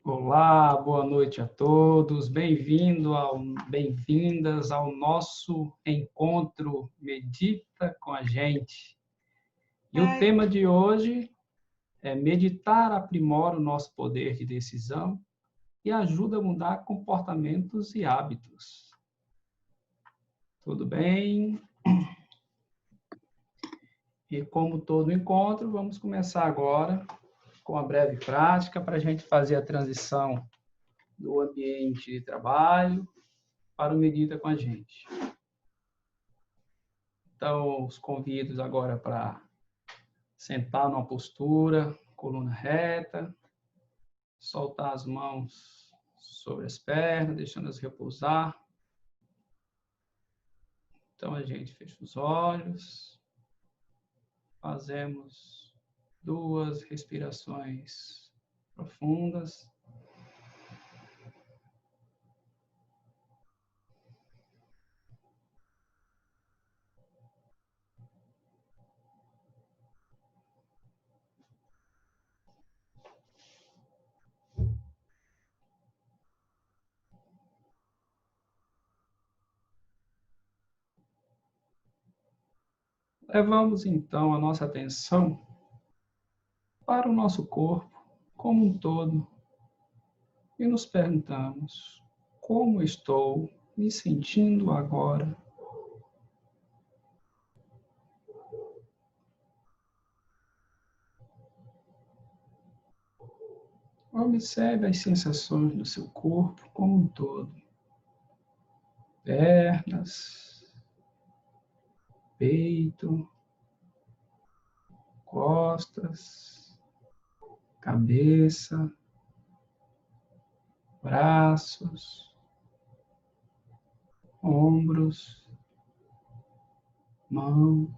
Olá, boa noite a todos. Bem-vindas ao nosso encontro Medita com a gente. E o tema de hoje é meditar aprimora o nosso poder de decisão e ajuda a mudar comportamentos e hábitos. Tudo bem? E como todo encontro, vamos começar agora com uma breve prática para a gente fazer a transição do ambiente de trabalho para o Medita com a gente. Então, os convido agora para sentar numa postura, coluna reta, soltar as mãos sobre as pernas, deixando-as repousar. Então, a gente fecha os olhos, fazemos 2 respirações profundas. Levamos, então, a nossa atenção para o nosso corpo como um todo e nos perguntamos: como estou me sentindo agora? Observe as sensações do seu corpo como um todo. Pernas, peito, costas, cabeça, braços, ombros, mãos.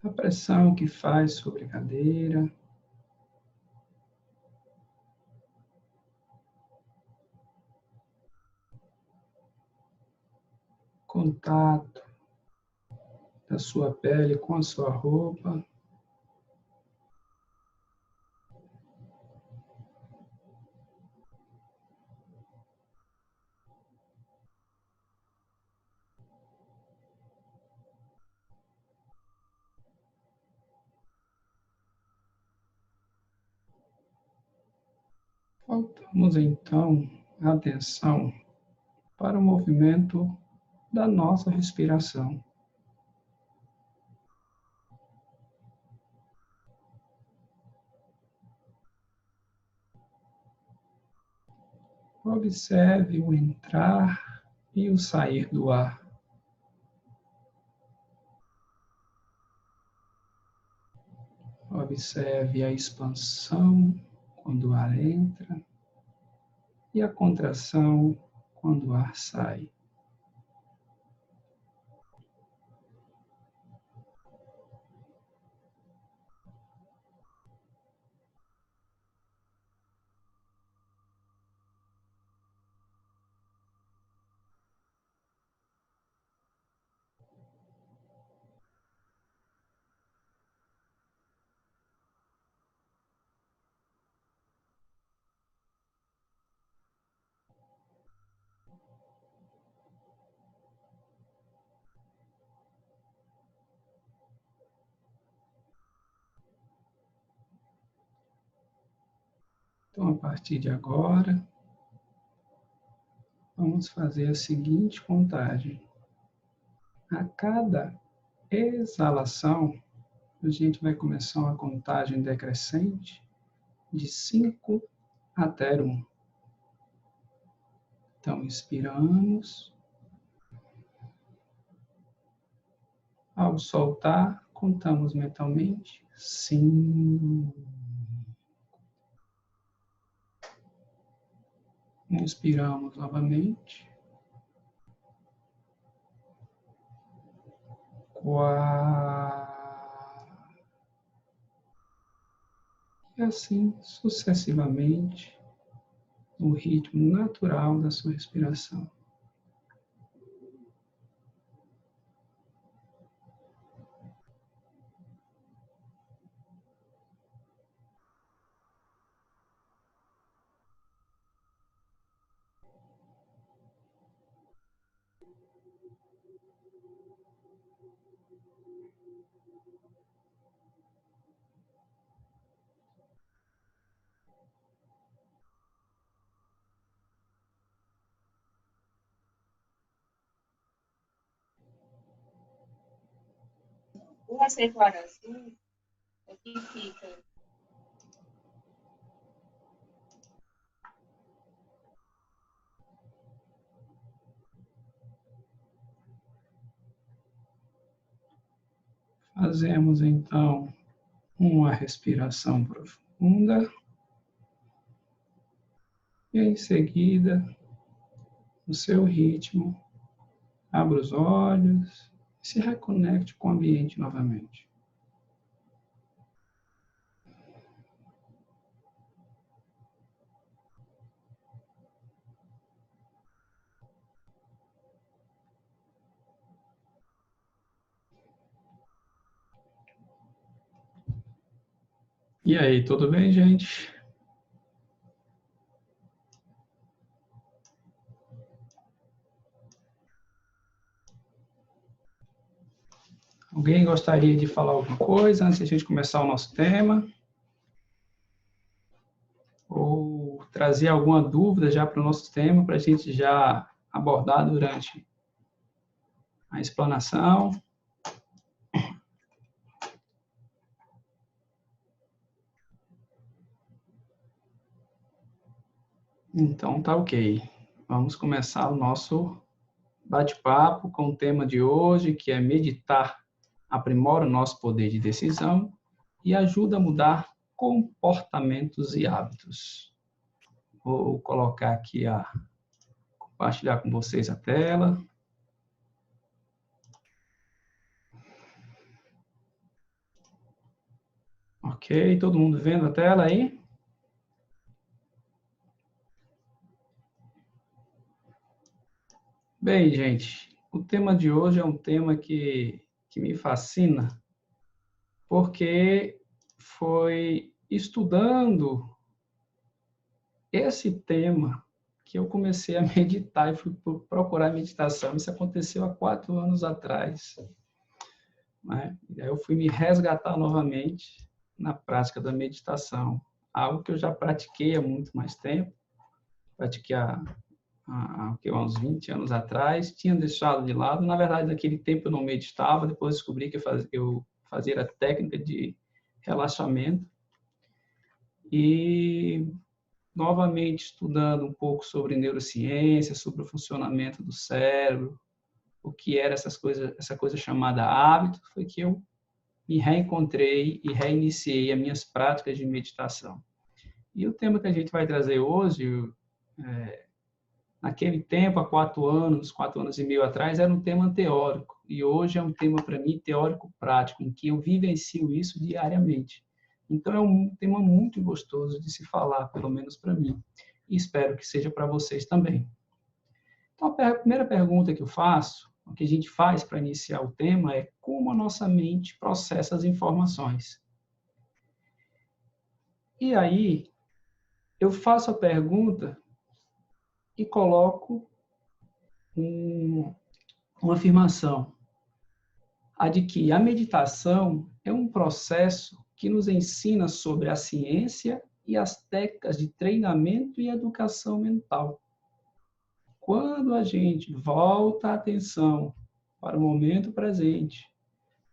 A pressão que faz sobre a cadeira. Contato da sua pele com a sua roupa. Voltamos então a atenção para o movimento da nossa respiração. Observe o entrar e o sair do ar. Observe a expansão quando o ar entra e a contração quando o ar sai. Então, a partir de agora, vamos fazer a seguinte contagem. A cada exalação, a gente vai começar uma contagem decrescente de 5 até 1. Então, inspiramos. Ao soltar, contamos mentalmente 5. Inspiramos novamente. 4. E assim sucessivamente o ritmo natural da sua respiração. O reservoir azul é que fica. Fazemos, então, uma respiração profunda. E, em seguida, no seu ritmo, abra os olhos e se reconecte com o ambiente novamente. E aí, tudo bem, gente? Alguém gostaria de falar alguma coisa antes de a gente começar o nosso tema? Ou trazer alguma dúvida já para o nosso tema, para a gente já abordar durante a explanação? Então, tá ok. Vamos começar o nosso bate-papo com o tema de hoje, que é meditar aprimora o nosso poder de decisão e ajuda a mudar comportamentos e hábitos. Vou colocar aqui compartilhar com vocês a tela. Ok, todo mundo vendo a tela aí? Bem, gente, o tema de hoje é um tema que me fascina, porque foi estudando esse tema que eu comecei a meditar e fui procurar meditação. Isso aconteceu há 4 anos atrás, né? E aí eu fui me resgatar novamente na prática da meditação, algo que eu já pratiquei há muito mais tempo, pratiquei há uns 20 anos atrás, tinha deixado de lado. Na verdade, naquele tempo eu não meditava, depois descobri que eu fazia a técnica de relaxamento. E, novamente, estudando um pouco sobre neurociência, sobre o funcionamento do cérebro, o que era essa coisa chamada hábito, foi que eu me reencontrei e reiniciei as minhas práticas de meditação. E o tema que a gente vai trazer hoje, naquele tempo, há 4 anos e meio atrás, era um tema teórico. E hoje é um tema, para mim, teórico-prático, em que eu vivencio isso diariamente. Então, é um tema muito gostoso de se falar, pelo menos para mim. E espero que seja para vocês também. Então, a primeira pergunta que eu faço, o que a gente faz para iniciar o tema, é como a nossa mente processa as informações. E aí, eu faço a pergunta e coloco uma afirmação, a de que a meditação é um processo que nos ensina sobre a ciência e as técnicas de treinamento e educação mental. Quando a gente volta a atenção para o momento presente,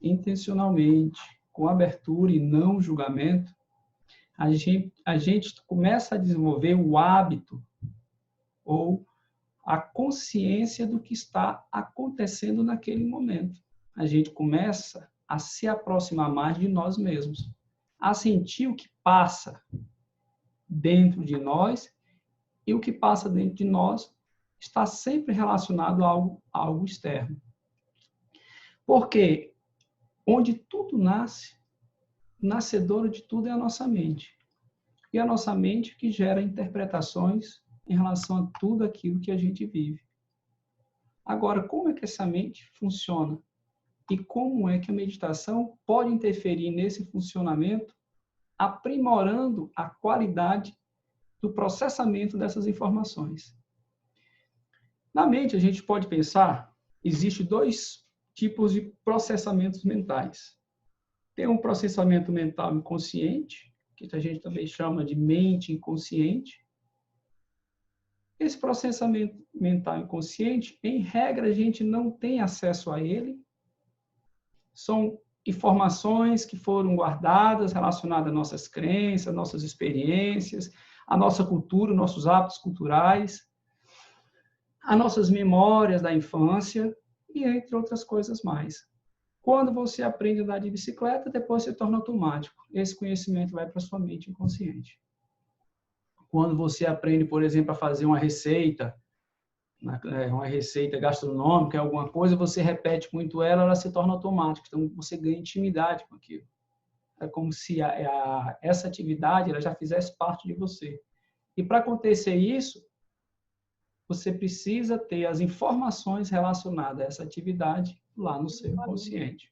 intencionalmente, com abertura e não julgamento, a gente começa a desenvolver o hábito ou a consciência do que está acontecendo naquele momento. A gente começa a se aproximar mais de nós mesmos, a sentir o que passa dentro de nós, e o que passa dentro de nós está sempre relacionado a algo externo. Porque onde tudo nasce, nascedora de tudo é a nossa mente. E a nossa mente que gera interpretações em relação a tudo aquilo que a gente vive. Agora, como é que essa mente funciona? E como é que a meditação pode interferir nesse funcionamento, aprimorando a qualidade do processamento dessas informações? Na mente, a gente pode pensar, existe dois tipos de processamentos mentais. Tem um processamento mental inconsciente, que a gente também chama de mente inconsciente. Esse processamento mental inconsciente, em regra, a gente não tem acesso a ele. São informações que foram guardadas, relacionadas às nossas crenças, nossas experiências, à nossa cultura, nossos hábitos culturais, às nossas memórias da infância e entre outras coisas mais. Quando você aprende a andar de bicicleta, depois se torna automático. Esse conhecimento vai para a sua mente inconsciente. Quando você aprende, por exemplo, a fazer uma receita gastronômica, alguma coisa, você repete muito ela, ela se torna automática. Então, você ganha intimidade com aquilo. É como se essa atividade ela já fizesse parte de você. E para acontecer isso, você precisa ter as informações relacionadas a essa atividade lá no seu inconsciente.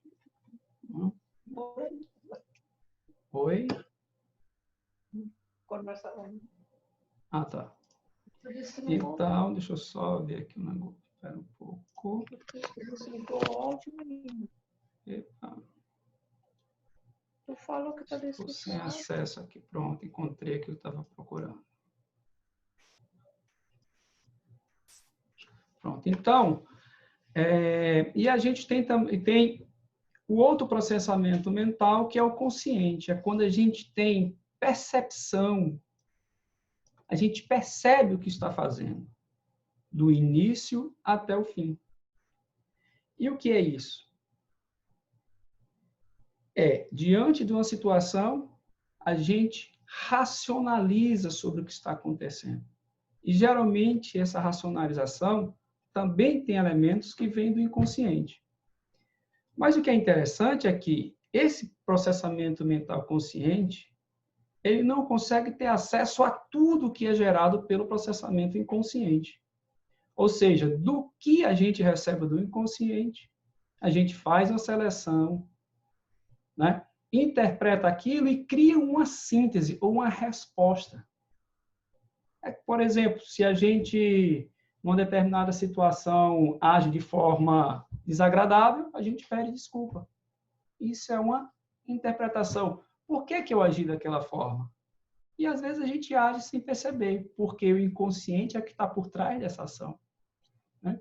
Oi? Ah, tá. Então, deixa eu só ver aqui um negócio. Espera um pouco. Epa. Tu falou que tá Estou sem acesso aqui. Pronto, encontrei o que eu estava procurando. Pronto, então, e a gente tem o outro processamento mental, que é o consciente. É quando a gente tem percepção, a gente percebe o que está fazendo, do início até o fim. E o que é isso? Diante de uma situação, a gente racionaliza sobre o que está acontecendo. E, geralmente, essa racionalização também tem elementos que vêm do inconsciente. Mas o que é interessante é que esse processamento mental consciente, ele não consegue ter acesso a tudo que é gerado pelo processamento inconsciente. Ou seja, do que a gente recebe do inconsciente, a gente faz uma seleção, né? Interpreta aquilo e cria uma síntese ou uma resposta. Por exemplo, se a gente, numa determinada situação, age de forma desagradável, a gente pede desculpa. Isso é uma interpretação. Por que eu agi daquela forma? E, às vezes, a gente age sem perceber, porque o inconsciente é que está por trás dessa ação. Né?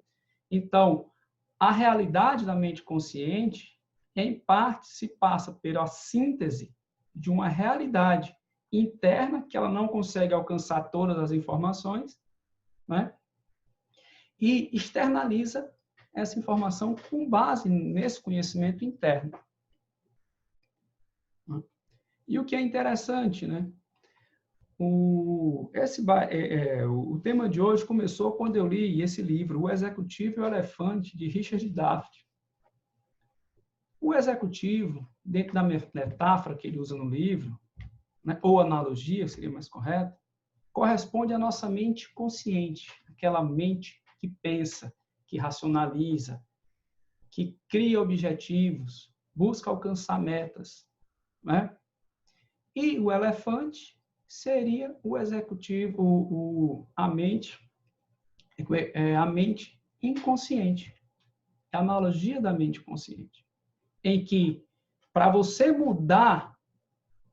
Então, a realidade da mente consciente, em parte, se passa pela síntese de uma realidade interna, que ela não consegue alcançar todas as informações, né? E externaliza essa informação com base nesse conhecimento interno. E o que é interessante, né? O tema de hoje começou quando eu li esse livro, O Executivo e o Elefante, de Richard Daft. O executivo, dentro da metáfora que ele usa no livro, né, ou analogia, seria mais correto, corresponde à nossa mente consciente, aquela mente que pensa, que racionaliza, que cria objetivos, busca alcançar metas. Né? E o elefante seria o executivo, a mente inconsciente, a analogia da mente consciente, em que, para você mudar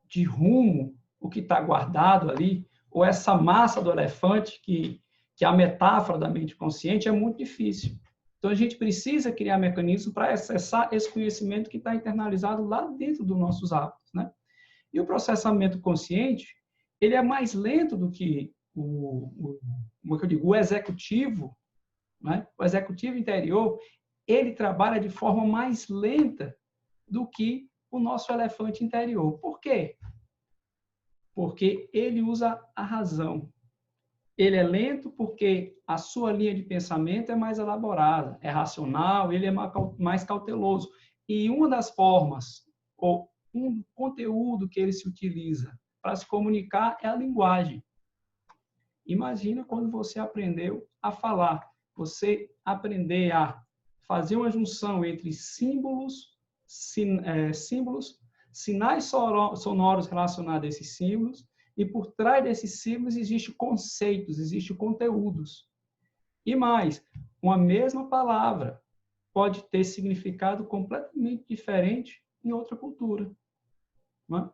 de rumo o que está guardado ali, ou essa massa do elefante, que é a metáfora da mente consciente, é muito difícil. Então, a gente precisa criar mecanismos para acessar esse conhecimento que está internalizado lá dentro dos nossos hábitos. Né? E o processamento consciente, ele é mais lento do que o executivo, né? O executivo interior, ele trabalha de forma mais lenta do que o nosso elefante interior. Por quê? Porque ele usa a razão. Ele é lento porque a sua linha de pensamento é mais elaborada, é racional, ele é mais cauteloso. E uma das formas, ou um conteúdo que ele se utiliza para se comunicar é a linguagem. Imagina quando você aprendeu a falar, você aprender a fazer uma junção entre símbolos, sinais sonoros relacionados a esses símbolos, e por trás desses símbolos existem conceitos, existem conteúdos. E mais, uma mesma palavra pode ter significado completamente diferente em outra cultura. Não é?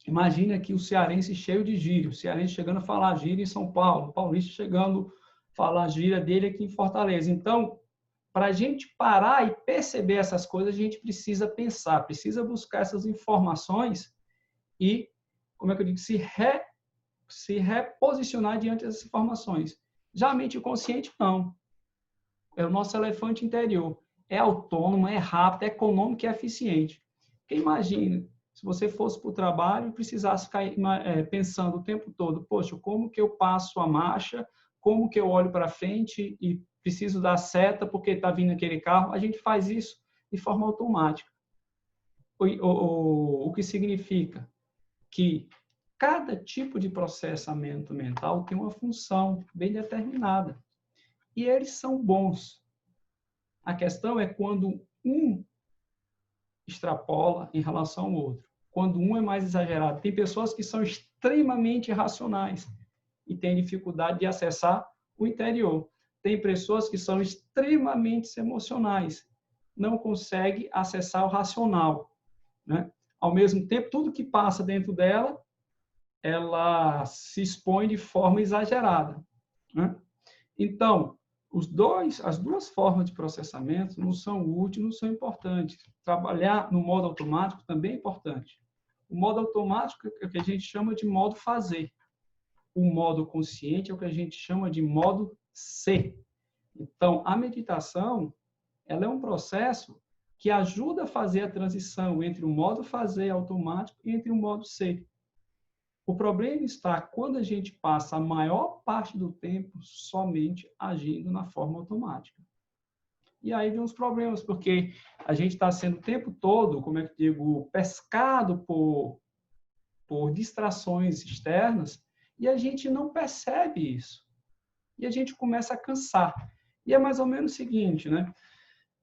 Imagine aqui o cearense cheio de gíria, o cearense chegando a falar gíria em São Paulo, o paulista chegando a falar gíria dele aqui em Fortaleza. Então, para a gente parar e perceber essas coisas, a gente precisa pensar, precisa buscar essas informações e, como é que eu digo, se reposicionar diante dessas informações. Já a mente consciente, não. É o nosso elefante interior. É autônomo, é rápido, é econômico e é eficiente. Porque imagina, se você fosse para o trabalho e precisasse ficar pensando o tempo todo, poxa, como que eu passo a marcha, como que eu olho para frente e preciso dar seta porque está vindo aquele carro, a gente faz isso de forma automática. O que significa que cada tipo de processamento mental tem uma função bem determinada. E eles são bons. A questão é quando um extrapola em relação ao outro. Quando um é mais exagerado. Tem pessoas que são extremamente irracionais e têm dificuldade de acessar o interior. Tem pessoas que são extremamente emocionais, não conseguem acessar o racional, né? Ao mesmo tempo, tudo que passa dentro dela, ela se expõe de forma exagerada, né? Então, as duas formas de processamento não são úteis, não são importantes. Trabalhar no modo automático também é importante. O modo automático é o que a gente chama de modo fazer. O modo consciente é o que a gente chama de modo ser. Então, a meditação, ela é um processo que ajuda a fazer a transição entre o modo fazer automático e entre o modo ser. O problema está quando a gente passa a maior parte do tempo somente agindo na forma automática. E aí vem os problemas, porque a gente está sendo o tempo todo, como é que eu digo, pescado por distrações externas, e a gente não percebe isso. E a gente começa a cansar. E é mais ou menos o seguinte, né?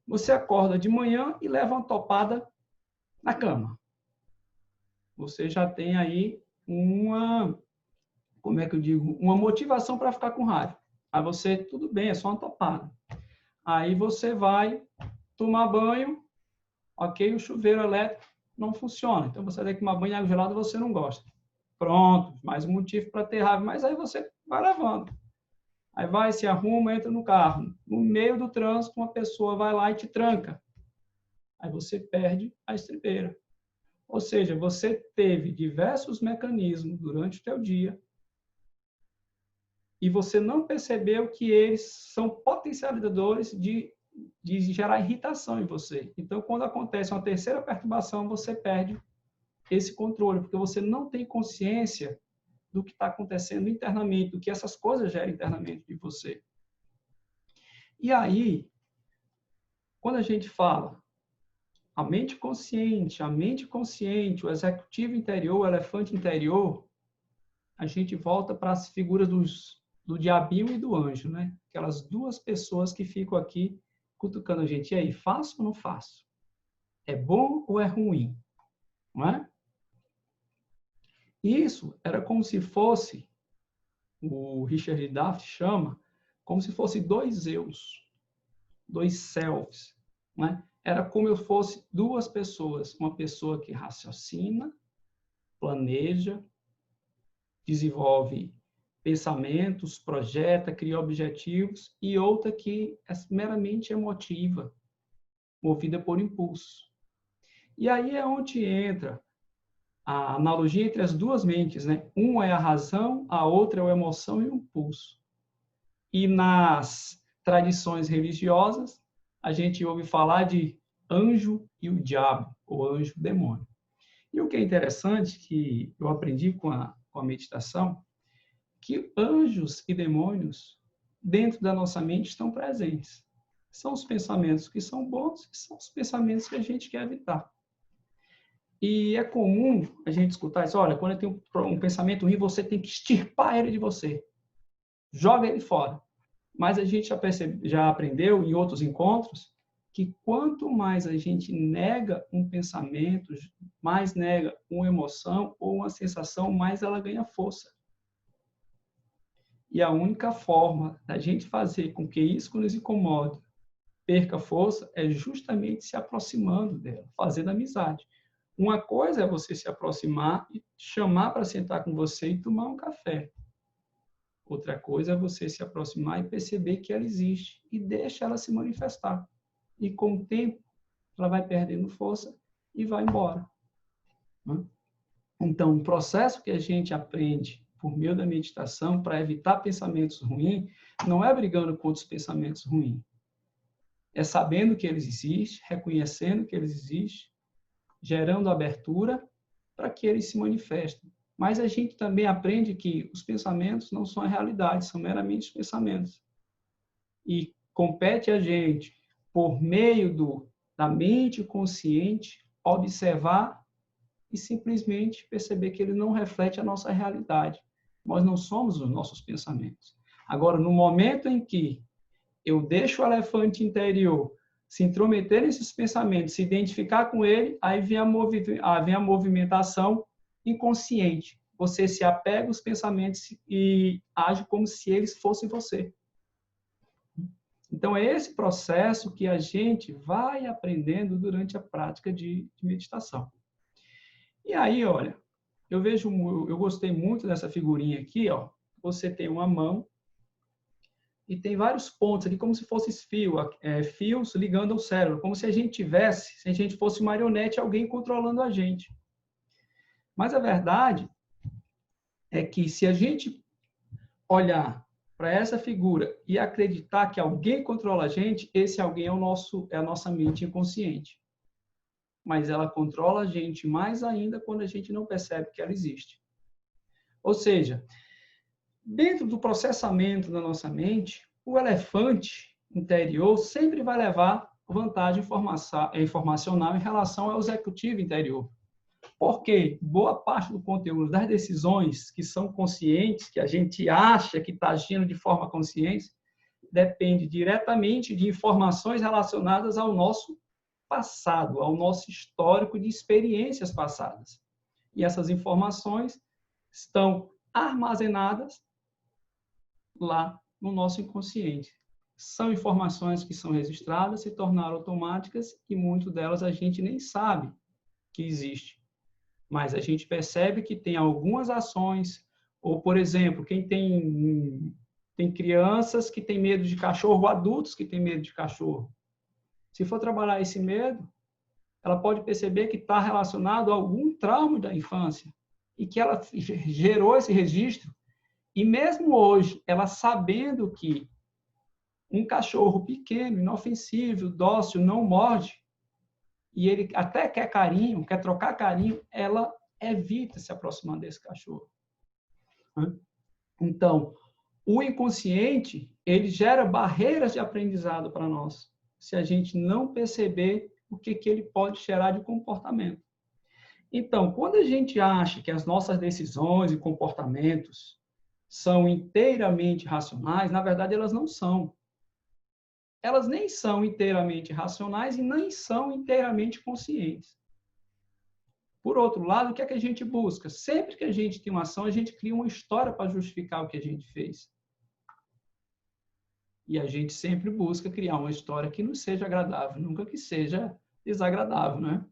Você acorda de manhã e leva uma topada na cama. Você já tem aí uma, como é que eu digo, uma motivação para ficar com raiva. Aí você, tudo bem, é só uma topada. Aí você vai tomar banho, ok, o chuveiro elétrico não funciona. Então você tem que tomar banho em água gelada e você não gosta. Pronto, mais um motivo para ter raiva. Mas aí você vai levando. Aí vai, se arruma, entra no carro. No meio do trânsito, uma pessoa vai lá e te tranca. Aí você perde a estribeira. Ou seja, você teve diversos mecanismos durante o teu dia e você não percebeu que eles são potencializadores de gerar irritação em você. Então, quando acontece uma terceira perturbação, você perde esse controle, porque você não tem consciência do que está acontecendo internamente, do que essas coisas geram internamente de você. E aí, quando a gente fala a mente consciente, o executivo interior, o elefante interior, a gente volta para as figuras do diabinho e do anjo, né? Aquelas duas pessoas que ficam aqui cutucando a gente. E aí, faço ou não faço? É bom ou é ruim? Não é? Isso era como se fosse, o Richard Daft chama, como se fosse dois eus, dois selves, não é? Era como eu fosse duas pessoas, uma pessoa que raciocina, planeja, desenvolve pensamentos, projeta, cria objetivos, e outra que é meramente emotiva, movida por impulso. E aí é onde entra a analogia entre as duas mentes, né? Uma é a razão, a outra é a emoção e o impulso. E nas tradições religiosas, a gente ouve falar de anjo e o diabo, ou anjo e o demônio. E o que é interessante, que eu aprendi com a meditação, que anjos e demônios, dentro da nossa mente, estão presentes. São os pensamentos que são bons e são os pensamentos que a gente quer evitar. E é comum a gente escutar isso, olha, quando tem um pensamento ruim, você tem que extirpar ele de você. joga ele fora. Mas a gente já aprendeu em outros encontros que quanto mais a gente nega um pensamento, mais nega uma emoção ou uma sensação, mais ela ganha força. E a única forma da gente fazer com que isso que nos incomode perca força é justamente se aproximando dela, fazendo amizade. Uma coisa é você se aproximar e chamar para sentar com você e tomar um café. Outra coisa é você se aproximar e perceber que ela existe e deixa ela se manifestar. E com o tempo, ela vai perdendo força e vai embora. Então, o processo que a gente aprende por meio da meditação para evitar pensamentos ruins, não é brigando contra os pensamentos ruins. É sabendo que eles existem, reconhecendo que eles existem, gerando abertura para que eles se manifestem. Mas a gente também aprende que os pensamentos não são a realidade, são meramente os pensamentos. E compete a gente, por meio da mente consciente, observar e simplesmente perceber que ele não reflete a nossa realidade. Nós não somos os nossos pensamentos. Agora, no momento em que eu deixo o elefante interior se intrometer nesses pensamentos, se identificar com ele, aí vem a movimentação inconsciente. Você se apega aos pensamentos e age como se eles fossem você. Então, é esse processo que a gente vai aprendendo durante a prática de meditação. E aí, olha, eu gostei muito dessa figurinha aqui, ó. Você tem uma mão e tem vários pontos ali, como se fossem fios ligando ao cérebro, como se a gente fosse marionete, alguém controlando a gente. Mas a verdade é que se a gente olhar para essa figura e acreditar que alguém controla a gente, esse alguém é a nossa mente inconsciente. Mas ela controla a gente mais ainda quando a gente não percebe que ela existe. Ou seja, dentro do processamento da nossa mente, o elefante interior sempre vai levar vantagem informacional em relação ao executivo interior. Porque boa parte do conteúdo das decisões que são conscientes, que a gente acha que está agindo de forma consciente, depende diretamente de informações relacionadas ao nosso passado, ao nosso histórico de experiências passadas. E essas informações estão armazenadas lá no nosso inconsciente. São informações que são registradas, se tornaram automáticas e muitas delas a gente nem sabe que existe. Mas a gente percebe que tem algumas ações, ou, por exemplo, quem tem crianças que têm medo de cachorro, ou adultos que têm medo de cachorro. Se for trabalhar esse medo, ela pode perceber que está relacionado a algum trauma da infância e que ela gerou esse registro. E mesmo hoje, ela sabendo que um cachorro pequeno, inofensivo, dócil, não morde, e ele até quer carinho, quer trocar carinho, ela evita se aproximar desse cachorro. Então, o inconsciente, ele gera barreiras de aprendizado para nós, se a gente não perceber o que ele pode gerar de comportamento. Então, quando a gente acha que as nossas decisões e comportamentos são inteiramente racionais, na verdade, elas não são. Elas nem são inteiramente racionais e nem são inteiramente conscientes. Por outro lado, o que é que a gente busca? Sempre que a gente tem uma ação, a gente cria uma história para justificar o que a gente fez. E a gente sempre busca criar uma história que não seja agradável, nunca que seja desagradável, né?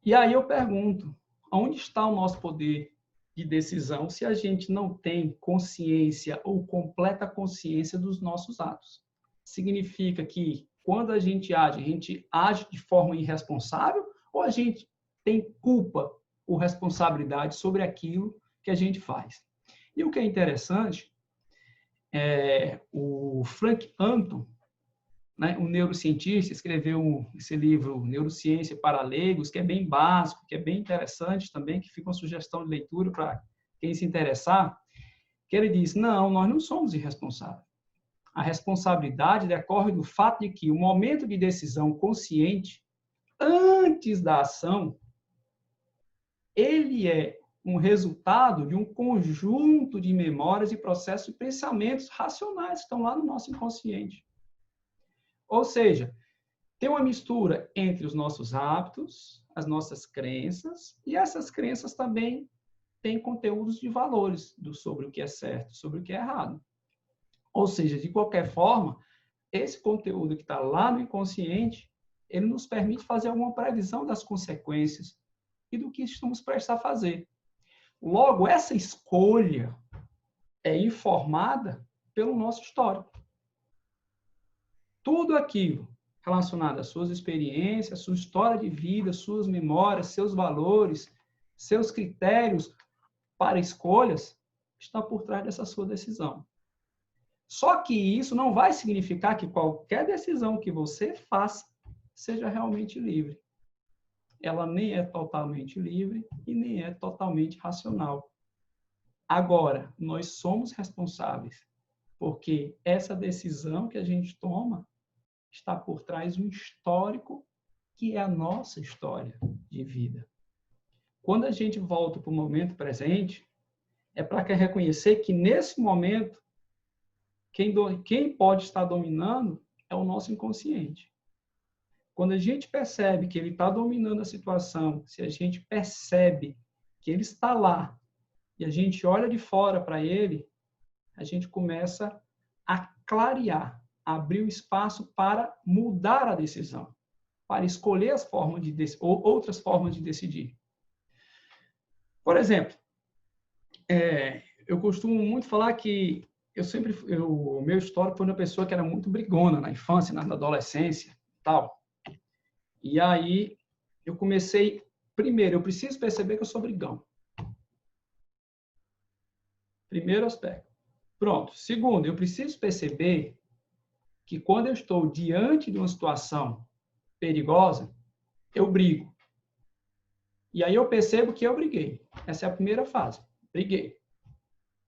E aí eu pergunto, onde está o nosso poder de decisão se a gente não tem consciência ou completa consciência dos nossos atos? Significa que quando a gente age de forma irresponsável ou a gente tem culpa ou responsabilidade sobre aquilo que a gente faz? E o que é interessante o Frank Anton, né, um neurocientista, escreveu esse livro Neurociência para Leigos, que é bem básico, que é bem interessante também, que fica uma sugestão de leitura para quem se interessar, que ele diz, não, nós não somos irresponsáveis. A responsabilidade decorre do fato de que o momento de decisão consciente, antes da ação, ele é um resultado de um conjunto de memórias e processos e pensamentos racionais que estão lá no nosso inconsciente. Ou seja, tem uma mistura entre os nossos hábitos, as nossas crenças, e essas crenças também têm conteúdos de valores sobre o que é certo, sobre o que é errado. Ou seja, de qualquer forma, esse conteúdo que está lá no inconsciente, ele nos permite fazer alguma previsão das consequências e do que estamos prestes a fazer. Logo, essa escolha é informada pelo nosso histórico. Tudo aquilo relacionado às suas experiências, sua história de vida, suas memórias, seus valores, seus critérios para escolhas, está por trás dessa sua decisão. Só que isso não vai significar que qualquer decisão que você faça seja realmente livre. Ela nem é totalmente livre e nem é totalmente racional. Agora, nós somos responsáveis, porque essa decisão que a gente toma está por trás de um histórico que é a nossa história de vida. Quando a gente volta para o momento presente, é para reconhecer que nesse momento, quem pode estar dominando é o nosso inconsciente. Quando a gente percebe que ele está dominando a situação, se a gente percebe que ele está lá e a gente olha de fora para ele, a gente começa a clarear, abrir o espaço para mudar a decisão, para escolher as formas ou outras formas de decidir. Por exemplo, eu costumo muito falar que o meu histórico foi uma pessoa que era muito brigona na infância, na adolescência e tal. E aí, eu comecei... Primeiro, eu preciso perceber que eu sou brigão. Primeiro aspecto. Pronto. Segundo, eu preciso perceber que quando eu estou diante de uma situação perigosa, eu brigo. E aí eu percebo que eu briguei. Essa é a primeira fase. Briguei.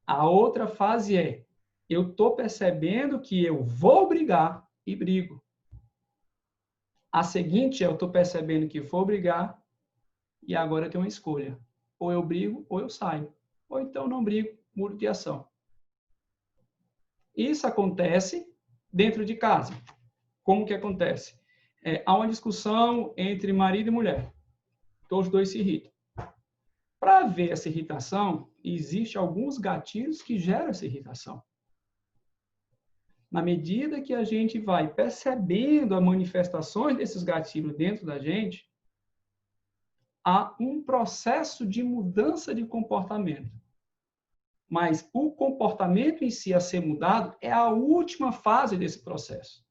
A outra fase é, eu estou percebendo que eu vou brigar e brigo. A seguinte é, eu estou percebendo que vou brigar e agora eu tenho uma escolha. Ou eu brigo ou eu saio. Ou então não brigo, mudo de ação. Isso acontece dentro de casa. Como que acontece? Há uma discussão entre marido e mulher. Então, os dois se irritam. Para ver essa irritação, existem alguns gatilhos que geram essa irritação. Na medida que a gente vai percebendo as manifestações desses gatilhos dentro da gente, há um processo de mudança de comportamento. Mas o comportamento em si a ser mudado é a última fase desse processo.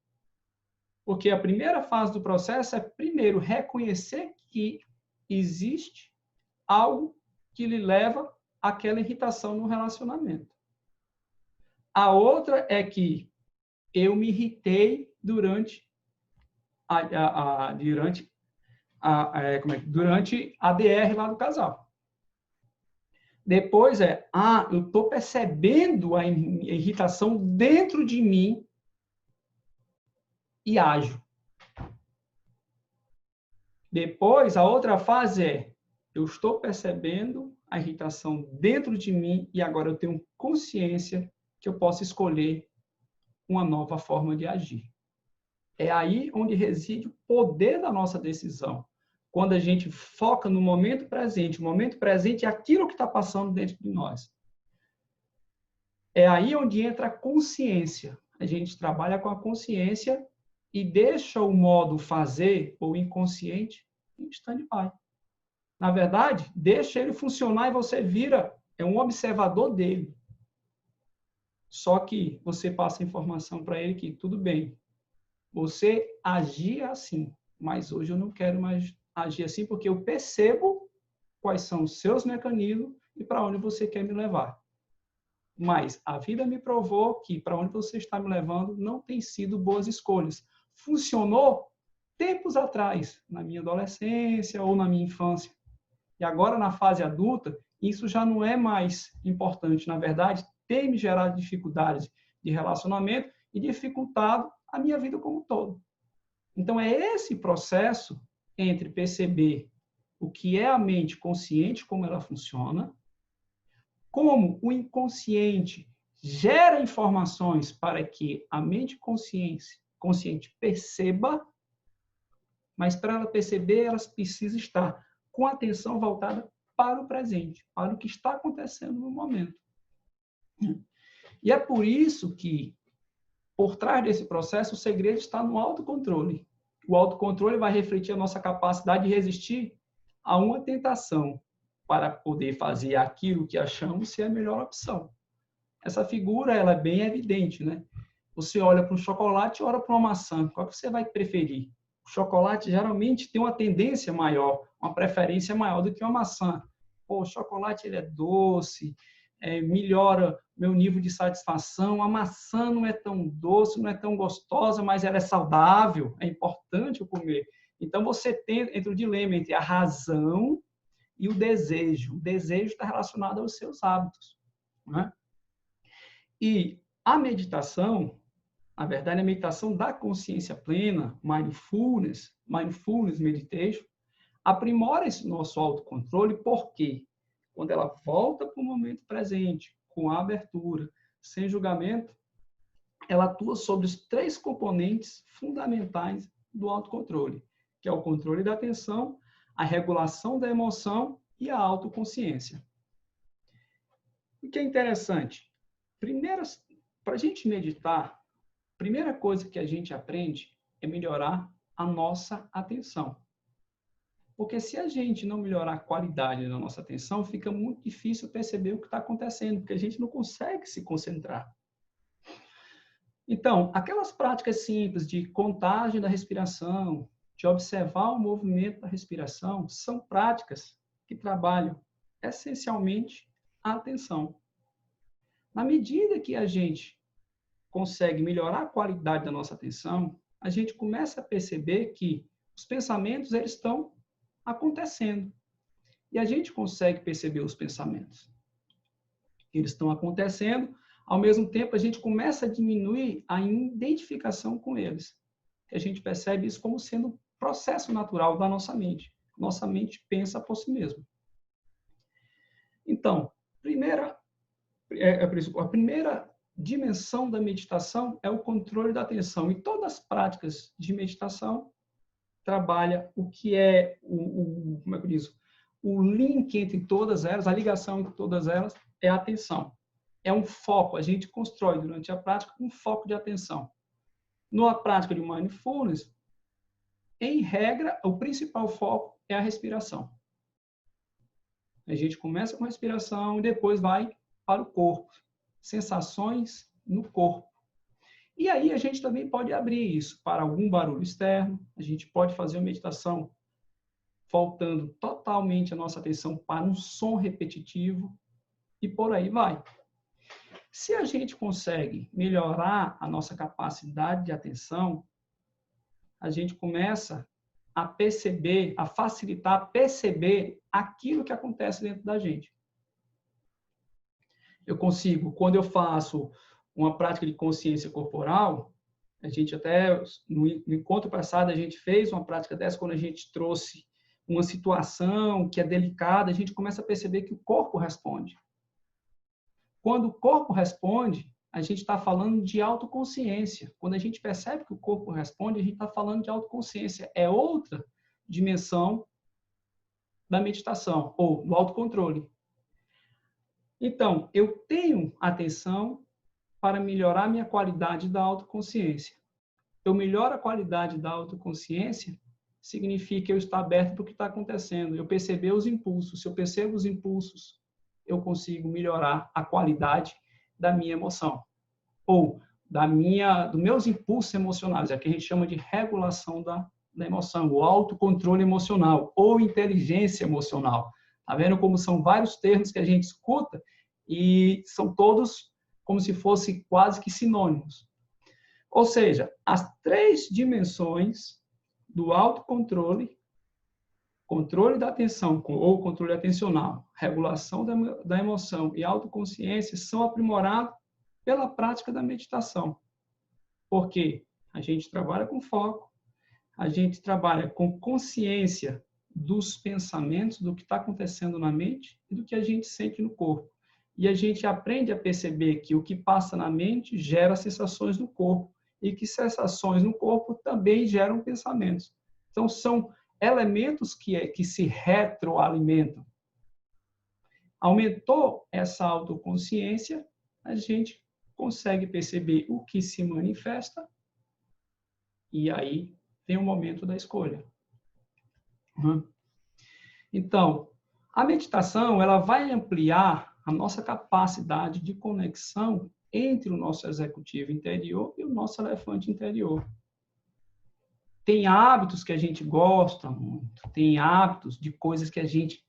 Porque a primeira fase do processo é, primeiro, reconhecer que existe algo que lhe leva àquela irritação no relacionamento. A outra é que eu me irritei durante a DR lá do casal. Depois eu estou percebendo a irritação dentro de mim e ajo. Depois, a outra fase é, eu estou percebendo a irritação dentro de mim e agora eu tenho consciência que eu posso escolher uma nova forma de agir. É aí onde reside o poder da nossa decisão. Quando a gente foca no momento presente. O momento presente é aquilo que está passando dentro de nós. É aí onde entra a consciência. A gente trabalha com a consciência e deixa o modo fazer ou inconsciente em stand-by. Na verdade, deixa ele funcionar e você vira um observador dele. Só que você passa a informação para ele que tudo bem, você agia assim, mas hoje eu não quero mais agir assim porque eu percebo quais são os seus mecanismos e para onde você quer me levar. Mas a vida me provou que para onde você está me levando não tem sido boas escolhas. Funcionou tempos atrás, na minha adolescência ou na minha infância. E agora, na fase adulta, isso já não é mais importante. Na verdade, tem me gerado dificuldades de relacionamento e dificultado a minha vida como um todo. Então, é esse processo entre perceber o que é a mente consciente, como ela funciona, como o inconsciente gera informações para que a mente consciente perceba, mas para ela perceber, ela precisa estar com a atenção voltada para o presente, para o que está acontecendo no momento. E é por isso que, por trás desse processo, o segredo está no autocontrole. O autocontrole vai refletir a nossa capacidade de resistir a uma tentação para poder fazer aquilo que achamos ser a melhor opção. Essa figura ela é bem evidente, né? Você olha para um chocolate e olha para uma maçã. Qual que você vai preferir? O chocolate geralmente tem uma tendência maior, uma preferência maior do que uma maçã. Pô, o chocolate ele é doce, melhora meu nível de satisfação. A maçã não é tão doce, não é tão gostosa, mas ela é saudável, é importante eu comer. Então, você tem entre o dilema entre a razão e o desejo. O desejo está relacionado aos seus hábitos, né? E a meditação, na verdade, a meditação da consciência plena, mindfulness meditation, aprimora esse nosso autocontrole, porque quando ela volta para o momento presente, com a abertura, sem julgamento, ela atua sobre os 3 componentes fundamentais do autocontrole, que é o controle da atenção, a regulação da emoção e a autoconsciência. O que é interessante? Para a gente meditar, a primeira coisa que a gente aprende é melhorar a nossa atenção. Porque se a gente não melhorar a qualidade da nossa atenção, fica muito difícil perceber o que está acontecendo, porque a gente não consegue se concentrar. Então, aquelas práticas simples de contagem da respiração, de observar o movimento da respiração, são práticas que trabalham essencialmente a atenção. Na medida que a gente consegue melhorar a qualidade da nossa atenção, a gente começa a perceber que os pensamentos eles estão acontecendo. E a gente consegue perceber os pensamentos. Eles estão acontecendo, ao mesmo tempo a gente começa a diminuir a identificação com eles. A gente percebe isso como sendo um processo natural da nossa mente. Nossa mente pensa por si mesma. Então, a primeira dimensão da meditação é o controle da atenção. E todas as práticas de meditação trabalha o que é como é que eu digo? O link entre todas elas, a ligação entre todas elas é a atenção. É um foco, a gente constrói durante a prática um foco de atenção. Na prática de mindfulness, em regra, o principal foco é a respiração. A gente começa com a respiração e depois vai para o corpo. Sensações no corpo. E aí a gente também pode abrir isso para algum barulho externo, a gente pode fazer uma meditação voltando totalmente a nossa atenção para um som repetitivo e por aí vai. Se a gente consegue melhorar a nossa capacidade de atenção, a gente começa a perceber, a facilitar, perceber aquilo que acontece dentro da gente. Eu consigo, quando eu faço uma prática de consciência corporal, a gente até, no encontro passado, a gente fez uma prática dessa, quando a gente trouxe uma situação que é delicada, a gente começa a perceber que o corpo responde. Quando o corpo responde, a gente está falando de autoconsciência. Quando a gente percebe que o corpo responde, a gente está falando de autoconsciência. É outra dimensão da meditação, ou do autocontrole. Então, eu tenho atenção para melhorar minha qualidade da autoconsciência. Eu melhoro a qualidade da autoconsciência, significa eu estar aberto para o que está acontecendo, eu perceber os impulsos. Se eu percebo os impulsos, eu consigo melhorar a qualidade da minha emoção. Ou dos meus impulsos emocionais, é o que a gente chama de regulação da emoção, o autocontrole emocional, ou inteligência emocional. Está vendo como são vários termos que a gente escuta e são todos como se fossem quase que sinônimos. Ou seja, as 3 dimensões do autocontrole, controle da atenção ou controle atencional, regulação da emoção e autoconsciência são aprimorados pela prática da meditação. Porque a gente trabalha com foco, a gente trabalha com consciência dos pensamentos, do que está acontecendo na mente e do que a gente sente no corpo. E a gente aprende a perceber que o que passa na mente gera sensações no corpo e que sensações no corpo também geram pensamentos. Então, são elementos que se retroalimentam. Aumentou essa autoconsciência, a gente consegue perceber o que se manifesta e aí vem o momento da escolha. Então, a meditação ela vai ampliar a nossa capacidade de conexão entre o nosso executivo interior e o nosso elefante interior. Tem hábitos que a gente gosta muito, tem hábitos de coisas que a gente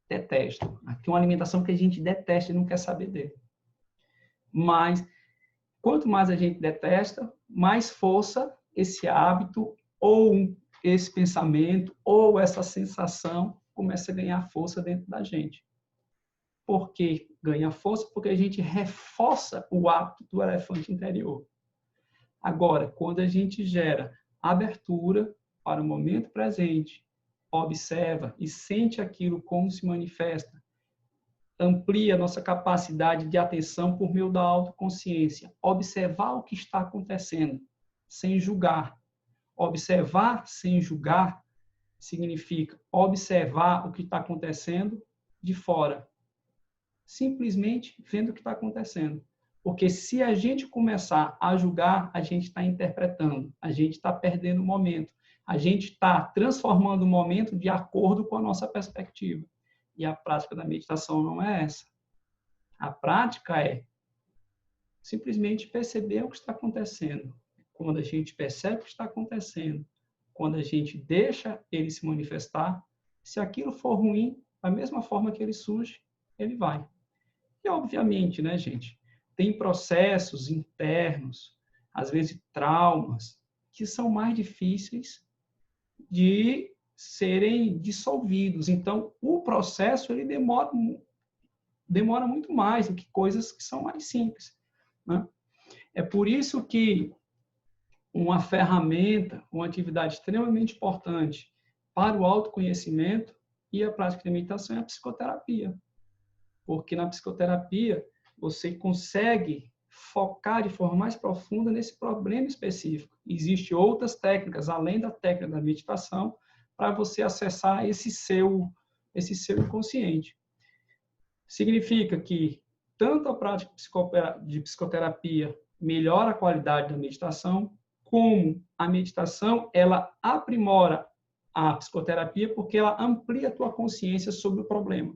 detesta. Tem uma alimentação que a gente detesta e não quer saber dele. Mas, quanto mais a gente detesta, mais força esse hábito ou esse pensamento ou essa sensação começa a ganhar força dentro da gente. Por que ganha força? Porque a gente reforça o hábito do elefante interior. Agora, quando a gente gera abertura para o momento presente, observa e sente aquilo como se manifesta, amplia a nossa capacidade de atenção por meio da autoconsciência, observar o que está acontecendo, sem julgar. Observar sem julgar significa observar o que está acontecendo de fora, simplesmente vendo o que está acontecendo. Porque se a gente começar a julgar, a gente está interpretando, a gente está perdendo o momento, a gente está transformando o momento de acordo com a nossa perspectiva. E a prática da meditação não é essa. A prática é simplesmente perceber o que está acontecendo. Quando a gente percebe o que está acontecendo, quando a gente deixa ele se manifestar, se aquilo for ruim, da mesma forma que ele surge, ele vai. E, obviamente, né, gente, tem processos internos, às vezes traumas, que são mais difíceis de serem dissolvidos. Então, o processo ele demora muito mais do que coisas que são mais simples, né? É por isso que uma ferramenta, uma atividade extremamente importante para o autoconhecimento e a prática de meditação é a psicoterapia. Porque na psicoterapia você consegue focar de forma mais profunda nesse problema específico. Existem outras técnicas, além da técnica da meditação, para você acessar esse seu inconsciente. Significa que tanto a prática de psicoterapia melhora a qualidade da meditação, como a meditação, ela aprimora a psicoterapia porque ela amplia a tua consciência sobre o problema,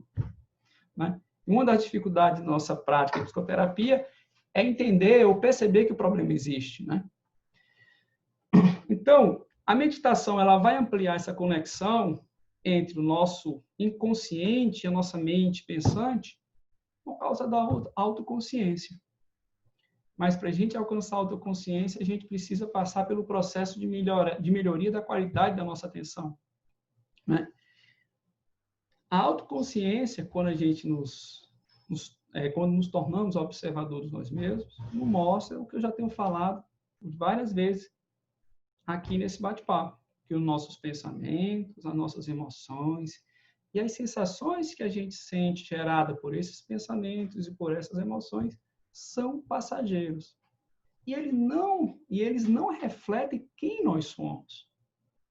né? Uma das dificuldades da nossa prática de psicoterapia é entender ou perceber que o problema existe, né? Então, a meditação ela vai ampliar essa conexão entre o nosso inconsciente e a nossa mente pensante por causa da autoconsciência. Mas para a gente alcançar a autoconsciência, a gente precisa passar pelo processo de melhoria da qualidade da nossa atenção, né? A autoconsciência, quando a gente quando nos tornamos observadores nós mesmos, nos mostra o que eu já tenho falado várias vezes aqui nesse bate-papo, que os nossos pensamentos, as nossas emoções e as sensações que a gente sente gerada por esses pensamentos e por essas emoções são passageiros. E eles não refletem quem nós somos.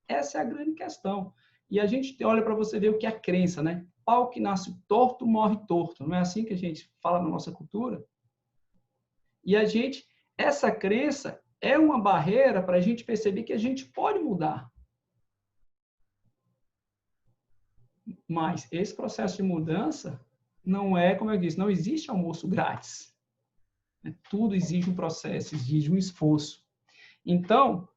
Essa é a grande questão. E a gente olha para você ver o que é a crença, né? Pau que nasce torto, morre torto. Não é assim que a gente fala na nossa cultura? E essa crença é uma barreira para a gente perceber que a gente pode mudar. Mas esse processo de mudança não é, como eu disse, não existe almoço grátis. Tudo exige um processo, exige um esforço. Então,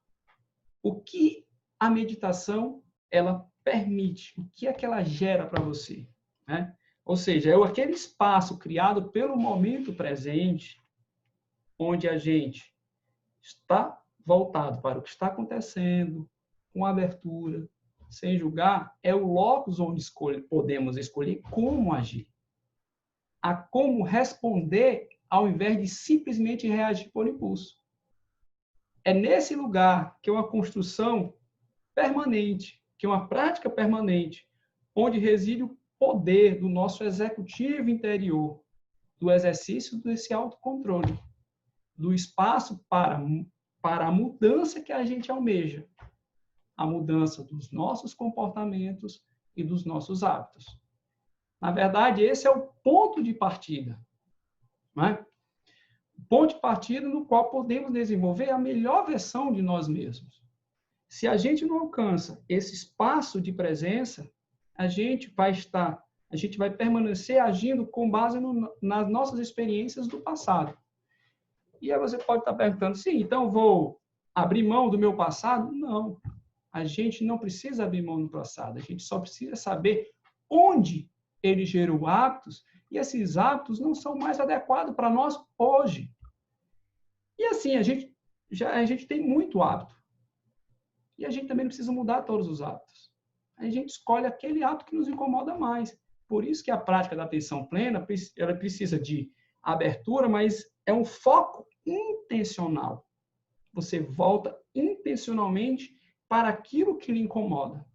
o que a meditação ela permite, o que é que ela gera para você, né? Ou seja, é aquele espaço criado pelo momento presente, onde a gente está voltado para o que está acontecendo, com abertura, sem julgar, é o locus onde podemos escolher como agir, a como responder ao invés de simplesmente reagir por impulso. É nesse lugar que é uma construção permanente, que uma prática permanente, onde reside o poder do nosso executivo interior, do exercício desse autocontrole, do espaço para a mudança que a gente almeja, a mudança dos nossos comportamentos e dos nossos hábitos. Na verdade, esse é o ponto de partida, não é? O ponto de partida no qual podemos desenvolver a melhor versão de nós mesmos. Se a gente não alcança esse espaço de presença, a gente vai permanecer agindo com base nas nossas experiências do passado. E aí você pode estar perguntando, sim, então eu vou abrir mão do meu passado? Não. A gente não precisa abrir mão do passado. A gente só precisa saber onde ele gerou hábitos e esses hábitos não são mais adequados para nós hoje. E assim, a gente tem muito hábito. E a gente também não precisa mudar todos os hábitos. A gente escolhe aquele hábito que nos incomoda mais. Por isso que a prática da atenção plena, ela precisa de abertura, mas é um foco intencional. Você volta intencionalmente para aquilo que lhe incomoda,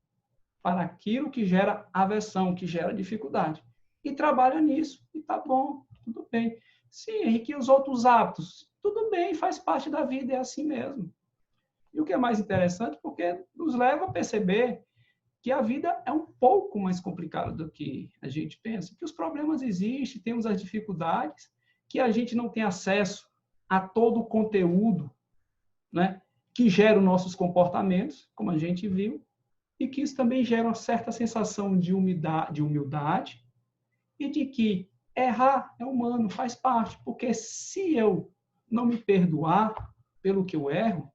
para aquilo que gera aversão, que gera dificuldade. E trabalha nisso. E tá bom, tudo bem. Sim, Henrique, e os outros hábitos? Tudo bem, faz parte da vida, é assim mesmo. E o que é mais interessante, porque nos leva a perceber que a vida é um pouco mais complicada do que a gente pensa, que os problemas existem, temos as dificuldades, que a gente não tem acesso a todo o conteúdo, né, que gera os nossos comportamentos, como a gente viu, e que isso também gera uma certa sensação de humildade e de que errar é humano, faz parte, porque se eu não me perdoar pelo que eu erro,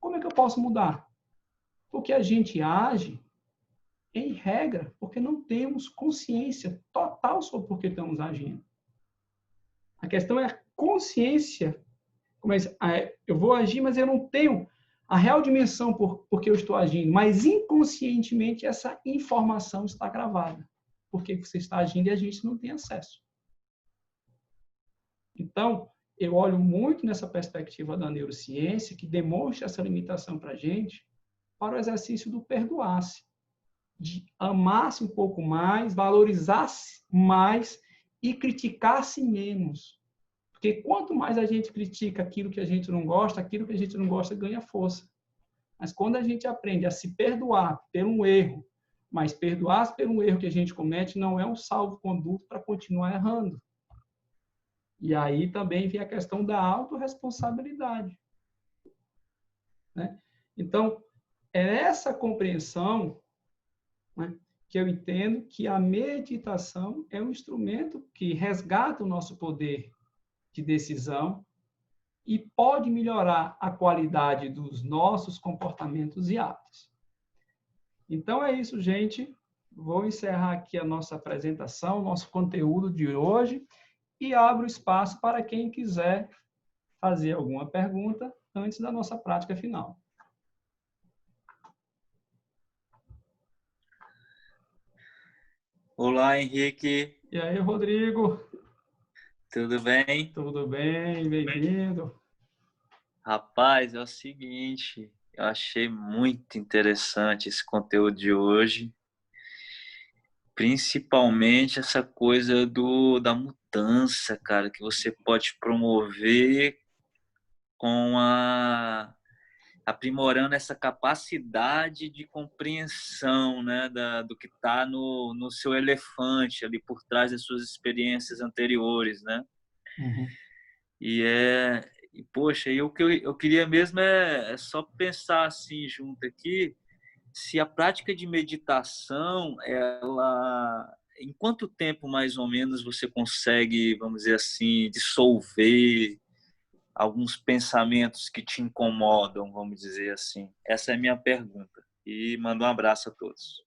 como é que eu posso mudar? Porque a gente age, em regra, porque não temos consciência total sobre por que estamos agindo. A questão é a consciência. Eu vou agir, mas eu não tenho a real dimensão por que eu estou agindo. Mas inconscientemente essa informação está gravada. Porque você está agindo e a gente não tem acesso. Então, eu olho muito nessa perspectiva da neurociência, que demonstra essa limitação para a gente, para o exercício do perdoar-se, de amar-se um pouco mais, valorizar-se mais e criticar-se menos. Porque quanto mais a gente critica aquilo que a gente não gosta, aquilo que a gente não gosta ganha força. Mas quando a gente aprende a se perdoar por um erro, mas perdoar-se por um erro que a gente comete não é um salvo-conduto para continuar errando. E aí também vem a questão da autorresponsabilidade. Né? Então, é essa compreensão, né, que eu entendo que a meditação é um instrumento que resgata o nosso poder de decisão e pode melhorar a qualidade dos nossos comportamentos e hábitos. Então é isso, gente. Vou encerrar aqui a nossa apresentação, nosso conteúdo de hoje e abro espaço para quem quiser fazer alguma pergunta antes da nossa prática final. Olá, Henrique. E aí, Rodrigo? Tudo bem? Tudo bem, bem-vindo. Rapaz, é o seguinte, eu achei muito interessante esse conteúdo de hoje, principalmente essa coisa da mudança, cara, que você pode promover com aprimorando essa capacidade de compreensão, né, do que está no seu elefante ali por trás das suas experiências anteriores, né? Uhum. Poxa, o que eu queria mesmo é só pensar assim junto aqui, se a prática de meditação, em quanto tempo mais ou menos você consegue, vamos dizer assim, dissolver alguns pensamentos que te incomodam, vamos dizer assim? Essa é a minha pergunta. E mando um abraço a todos.